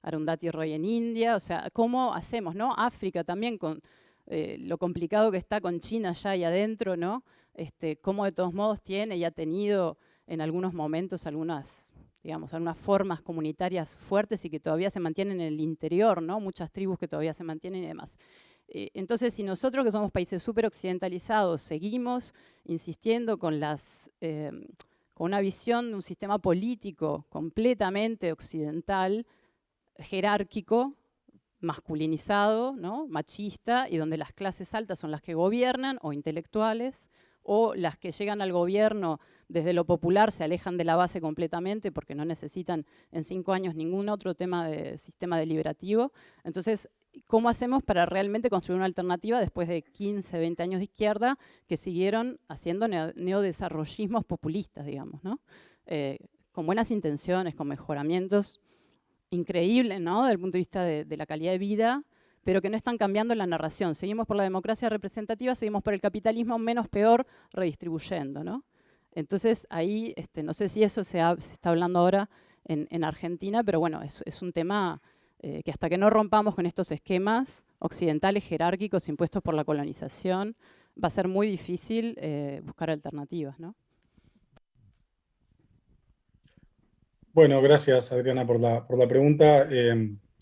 Arundhati Roy en India, o sea, ¿cómo hacemos, no? África también, con lo complicado que está con China allá ahí adentro, ¿no? Cómo de todos modos tiene y ha tenido en algunos momentos algunas formas comunitarias fuertes y que todavía se mantienen en el interior, ¿no? Muchas tribus que todavía se mantienen y demás. Entonces, si nosotros, que somos países súper occidentalizados, seguimos insistiendo con con una visión de un sistema político completamente occidental, jerárquico, masculinizado, ¿no? Machista, y donde las clases altas son las que gobiernan, o intelectuales, o las que llegan al gobierno desde lo popular se alejan de la base completamente porque no necesitan en 5 años ningún otro sistema deliberativo. Entonces, ¿cómo hacemos para realmente construir una alternativa después de 15, 20 años de izquierda que siguieron haciendo neodesarrollismos populistas, digamos, ¿no? Con buenas intenciones, con mejoramientos increíbles, ¿no? Desde el punto de vista de la calidad de vida, pero que no están cambiando la narración. Seguimos por la democracia representativa, seguimos por el capitalismo menos peor, redistribuyendo, ¿no? Entonces ahí, no sé si eso se está hablando ahora en Argentina, pero bueno, es un tema que hasta que no rompamos con estos esquemas occidentales jerárquicos impuestos por la colonización, va a ser muy difícil buscar alternativas, ¿no? Bueno, gracias Adriana por la pregunta.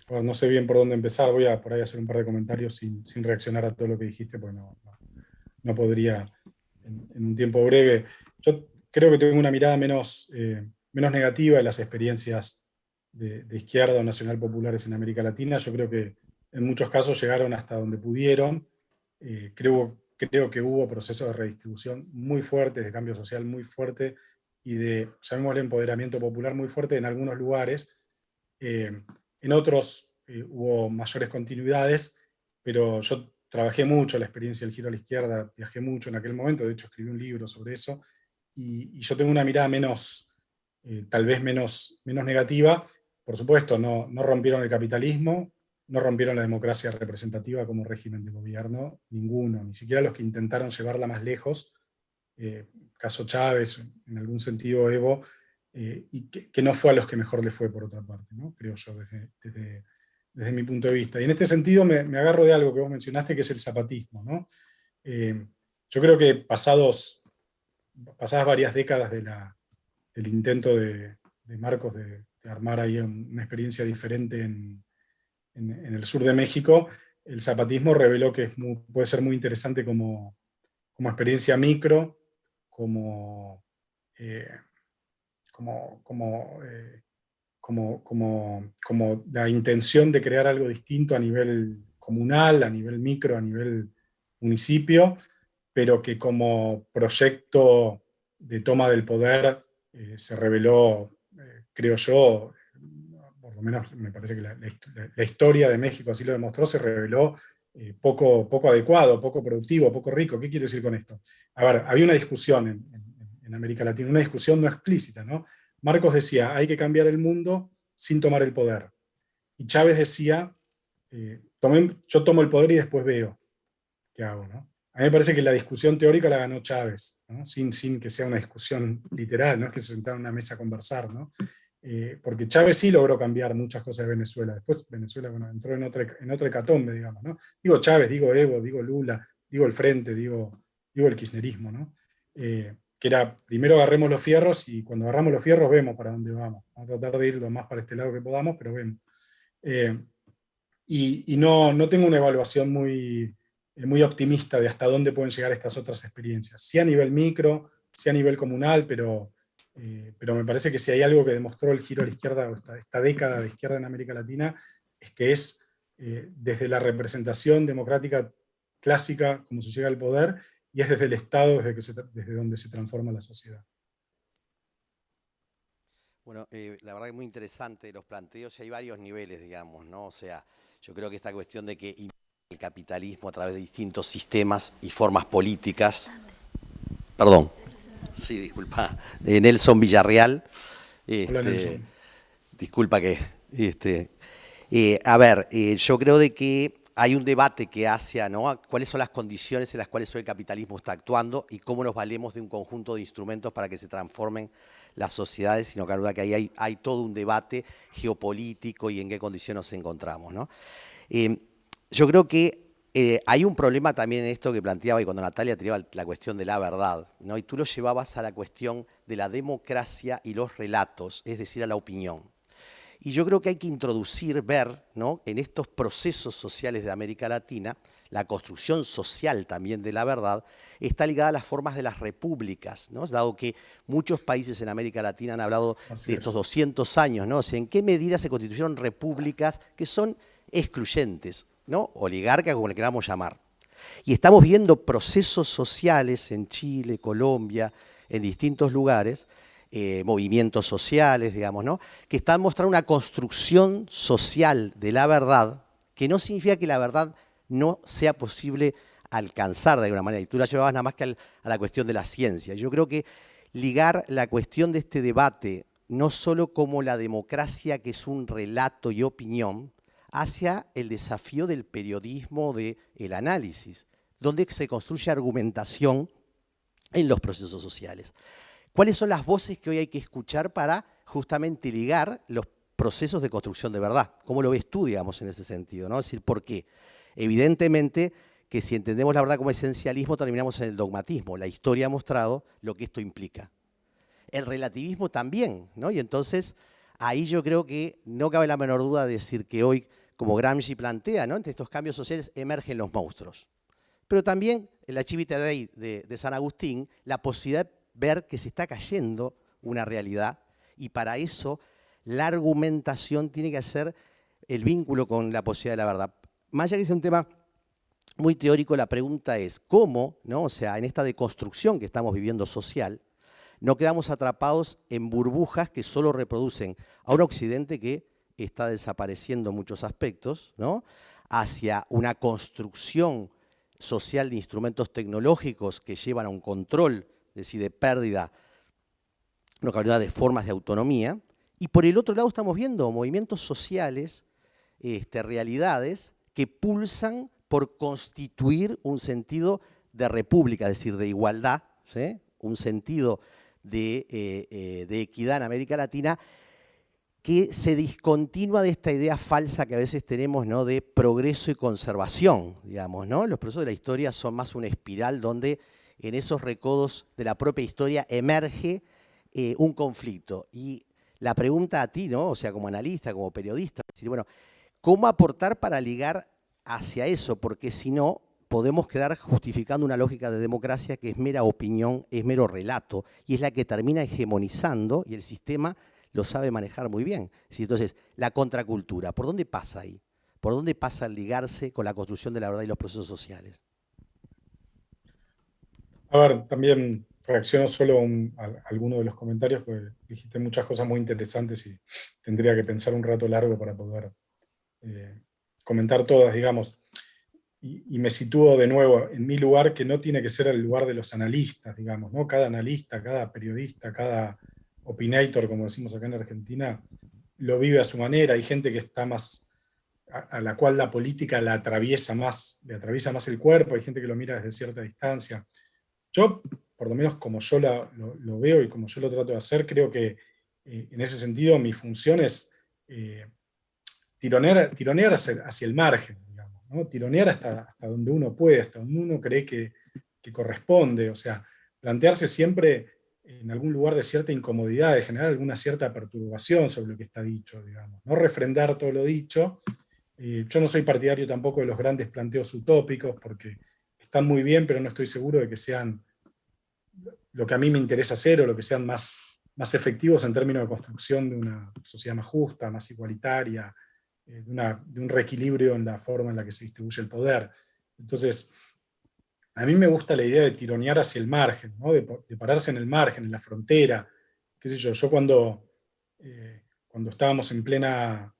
Bueno, no sé bien por dónde empezar, voy a por ahí hacer un par de comentarios sin reaccionar a todo lo que dijiste, porque no podría en un tiempo breve. Yo creo que tengo una mirada menos negativa de las experiencias de izquierda o nacional populares en América Latina. Yo creo que en muchos casos llegaron hasta donde pudieron. Creo que hubo procesos de redistribución muy fuertes, de cambio social muy fuerte, y de, llamémosle, empoderamiento popular muy fuerte en algunos lugares. En otros hubo mayores continuidades, pero yo trabajé mucho la experiencia del giro a la izquierda, viajé mucho en aquel momento, de hecho escribí un libro sobre eso, y yo tengo una mirada tal vez menos negativa. Por supuesto, no rompieron el capitalismo, no rompieron la democracia representativa como régimen de gobierno, ninguno, ni siquiera los que intentaron llevarla más lejos, caso Chávez, en algún sentido Evo, y que no fue a los que mejor le fue, por otra parte, ¿no? Creo yo, desde mi punto de vista. Y en este sentido me agarro de algo que vos mencionaste, que es el zapatismo, ¿no? Yo creo que pasadas varias décadas del intento de Marcos de armar ahí una experiencia diferente en el sur de México, el zapatismo reveló que puede ser muy interesante como experiencia micro, como la intención de crear algo distinto a nivel comunal, a nivel micro, a nivel municipio, pero que como proyecto de toma del poder se reveló, creo yo, por lo menos me parece que la historia de México así lo demostró, se reveló poco adecuado, poco productivo, poco rico. ¿Qué quiero decir con esto? A ver, había una discusión en América Latina, una discusión no explícita, ¿no? Marcos decía, hay que cambiar el mundo sin tomar el poder. Y Chávez decía, yo tomo el poder y después veo qué hago, ¿no? A mí me parece que la discusión teórica la ganó Chávez, ¿no? sin que sea una discusión literal, no es que se sentaron en una mesa a conversar, ¿no? Porque Chávez sí logró cambiar muchas cosas de Venezuela. Después Venezuela, bueno, entró en otra hecatombe, digamos, ¿no? Digo Chávez, digo Evo, digo Lula, digo el Frente, digo el kirchnerismo, ¿no? Que era, primero agarremos los fierros y cuando agarramos los fierros vemos para dónde vamos. Vamos a tratar de ir lo más para este lado que podamos, pero vemos. Y no tengo una evaluación muy optimista de hasta dónde pueden llegar estas otras experiencias. Sí a nivel micro, sí a nivel comunal, pero me parece que si hay algo que demostró el giro a la izquierda, o esta década de izquierda en América Latina, es que es desde la representación democrática clásica, como se llega al poder, y es desde el Estado desde donde se transforma la sociedad. Bueno, la verdad que es muy interesante los planteos y hay varios niveles, digamos, ¿no? O sea, yo creo que esta cuestión de que el capitalismo a través de distintos sistemas y formas políticas, perdón, sí, disculpa, Nelson Villarreal, Hola, Nelson. Disculpa que, a ver, yo creo de que hay un debate que hace, ¿no?, cuáles son las condiciones en las cuales hoy el capitalismo está actuando y cómo nos valemos de un conjunto de instrumentos para que se transformen las sociedades, sino que la verdad que ahí hay todo un debate geopolítico y en qué condiciones nos encontramos, ¿no? Yo creo que hay un problema también en esto que planteaba y cuando Natalia tiraba la cuestión de la verdad, ¿no? Y tú lo llevabas a la cuestión de la democracia y los relatos, es decir, a la opinión. Y yo creo que hay que introducir, ver, ¿no?, en estos procesos sociales de América Latina, la construcción social también de la verdad, está ligada a las formas de las repúblicas, ¿no? Dado que muchos países en América Latina han hablado de estos 200 años, ¿no? O sea, en qué medida se constituyeron repúblicas que son excluyentes, ¿no?, oligárquicas, como le queramos llamar. Y estamos viendo procesos sociales en Chile, Colombia, en distintos lugares, movimientos sociales, digamos, ¿no?, que están mostrando una construcción social de la verdad, que no significa que la verdad no sea posible alcanzar de alguna manera. Y tú la llevabas nada más que a la cuestión de la ciencia. Yo creo que ligar la cuestión de este debate, no solo como la democracia, que es un relato y opinión, hacia el desafío del periodismo, del análisis, donde se construye argumentación en los procesos sociales. ¿Cuáles son las voces que hoy hay que escuchar para justamente ligar los procesos de construcción de verdad? ¿Cómo lo ves tú, digamos, en ese sentido, ¿no? Es decir, ¿por qué? Evidentemente que si entendemos la verdad como esencialismo, terminamos en el dogmatismo. La historia ha mostrado lo que esto implica. El relativismo también, ¿no? Y entonces, ahí yo creo que no cabe la menor duda de decir que hoy, como Gramsci plantea, ¿no?, entre estos cambios sociales emergen los monstruos. Pero también en la Civita Dei de San Agustín, la posibilidad de ver que se está cayendo una realidad y para eso la argumentación tiene que hacer el vínculo con la posibilidad de la verdad. Más allá que sea un tema muy teórico, la pregunta es cómo, ¿no?, o sea, en esta deconstrucción que estamos viviendo social, no quedamos atrapados en burbujas que solo reproducen a un occidente que está desapareciendo en muchos aspectos, ¿no?, hacia una construcción social de instrumentos tecnológicos que llevan a un control, es decir, de pérdida, no cabe duda, de formas de autonomía, y por el otro lado estamos viendo movimientos sociales, realidades que pulsan por constituir un sentido de república, es decir, de igualdad, ¿sí?, un sentido de equidad en América Latina, que se discontinúa de esta idea falsa que a veces tenemos, ¿no?, de progreso y conservación, digamos, ¿no? Los procesos de la historia son más una espiral donde en esos recodos de la propia historia emerge un conflicto. Y la pregunta a ti, ¿no?, o sea, como analista, como periodista, es decir, bueno, ¿cómo aportar para ligar hacia eso? Porque si no, podemos quedar justificando una lógica de democracia que es mera opinión, es mero relato, y es la que termina hegemonizando, y el sistema lo sabe manejar muy bien. Entonces, la contracultura, ¿por dónde pasa ahí? ¿Por dónde pasa el ligarse con la construcción de la verdad y los procesos sociales? A ver, también reacciono solo a alguno de los comentarios, porque dijiste muchas cosas muy interesantes y tendría que pensar un rato largo para poder comentar todas, digamos. Y me sitúo de nuevo en mi lugar, que no tiene que ser el lugar de los analistas, digamos, ¿no? Cada analista, cada periodista, cada opinator, como decimos acá en Argentina, lo vive a su manera. Hay gente que está más, a la cual la política le atraviesa más el cuerpo, hay gente que lo mira desde cierta distancia. Yo, por lo menos como yo lo veo y como yo lo trato de hacer, creo que en ese sentido mi función es tironear hacia el margen, digamos, ¿no? Tironear hasta donde uno puede, hasta donde uno cree que corresponde, o sea, plantearse siempre en algún lugar de cierta incomodidad, de generar alguna cierta perturbación sobre lo que está dicho, digamos, no refrendar todo lo dicho. Yo no soy partidario tampoco de los grandes planteos utópicos, porque están muy bien, pero no estoy seguro de que sean lo que a mí me interesa hacer, o lo que sean más efectivos en términos de construcción de una sociedad más justa, más igualitaria, de un reequilibrio en la forma en la que se distribuye el poder. Entonces, a mí me gusta la idea de tironear hacia el margen, ¿no? de pararse en el margen, en la frontera. Qué sé yo, cuando estábamos en pleno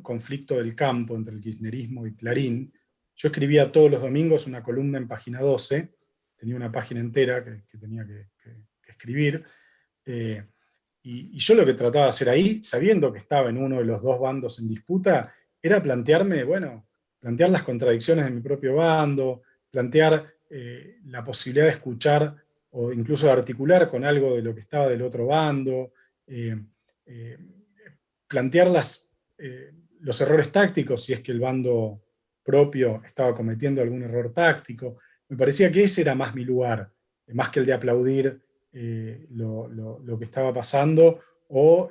conflicto del campo entre el kirchnerismo y Clarín, yo escribía todos los domingos una columna en Página 12, tenía una página entera que tenía que escribir, y yo lo que trataba de hacer ahí, sabiendo que estaba en uno de los dos bandos en disputa, era plantear las contradicciones de mi propio bando, plantear la posibilidad de escuchar o incluso de articular con algo de lo que estaba del otro bando, plantear los errores tácticos, si es que el bando propio estaba cometiendo algún error táctico. Me parecía que ese era más mi lugar, más que el de aplaudir lo que estaba pasando, o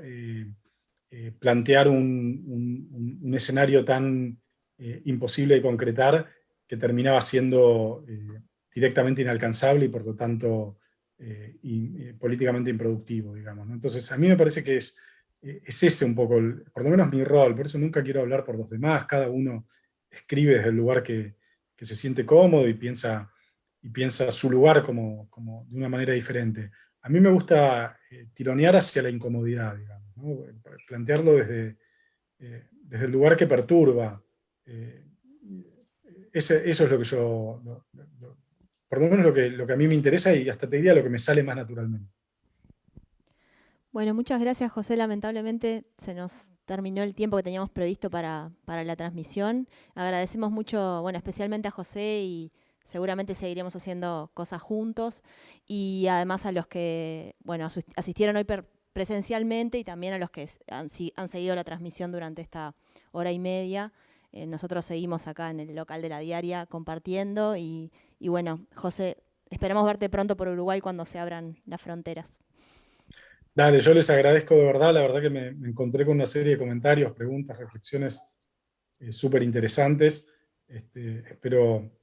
plantear un escenario tan imposible de concretar que terminaba siendo directamente inalcanzable y por lo tanto políticamente improductivo, digamos, ¿no? Entonces a mí me parece que es ese un poco, por lo menos mi rol. Por eso nunca quiero hablar por los demás. Cada uno escribe desde el lugar que se siente cómodo y piensa su lugar como de una manera diferente. A mí me gusta tironear hacia la incomodidad, digamos, ¿no? Plantearlo desde el lugar que perturba. Eso es lo que yo, por lo menos lo que a mí me interesa, y hasta te diría lo que me sale más naturalmente. Bueno, muchas gracias, José. Lamentablemente se nos terminó el tiempo que teníamos previsto para la transmisión. Agradecemos mucho, bueno, especialmente a José, y seguramente seguiremos haciendo cosas juntos. Y además a los que, bueno, asistieron hoy presencialmente, y también a los que han seguido la transmisión durante esta hora y media. Nosotros seguimos acá en el local de La Diaria compartiendo. Y bueno, José, esperamos verte pronto por Uruguay cuando se abran las fronteras. Dale, yo les agradezco de verdad. La verdad que me encontré con una serie de comentarios, preguntas, reflexiones súper interesantes. Espero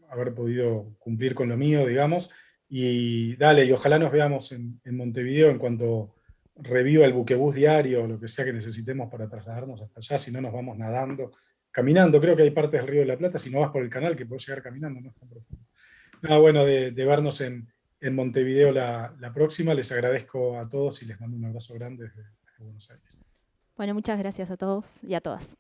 haber podido cumplir con lo mío, digamos. Y dale, y ojalá nos veamos en Montevideo en cuanto reviva el buquebús diario, o lo que sea que necesitemos para trasladarnos hasta allá. Si no, nos vamos nadando, caminando. Creo que hay partes del Río de la Plata, si no vas por el canal, que puedes llegar caminando, no es tan profundo. Nada, bueno, de vernos en Montevideo la próxima. Les agradezco a todos y les mando un abrazo grande desde Buenos Aires. Bueno, muchas gracias a todos y a todas.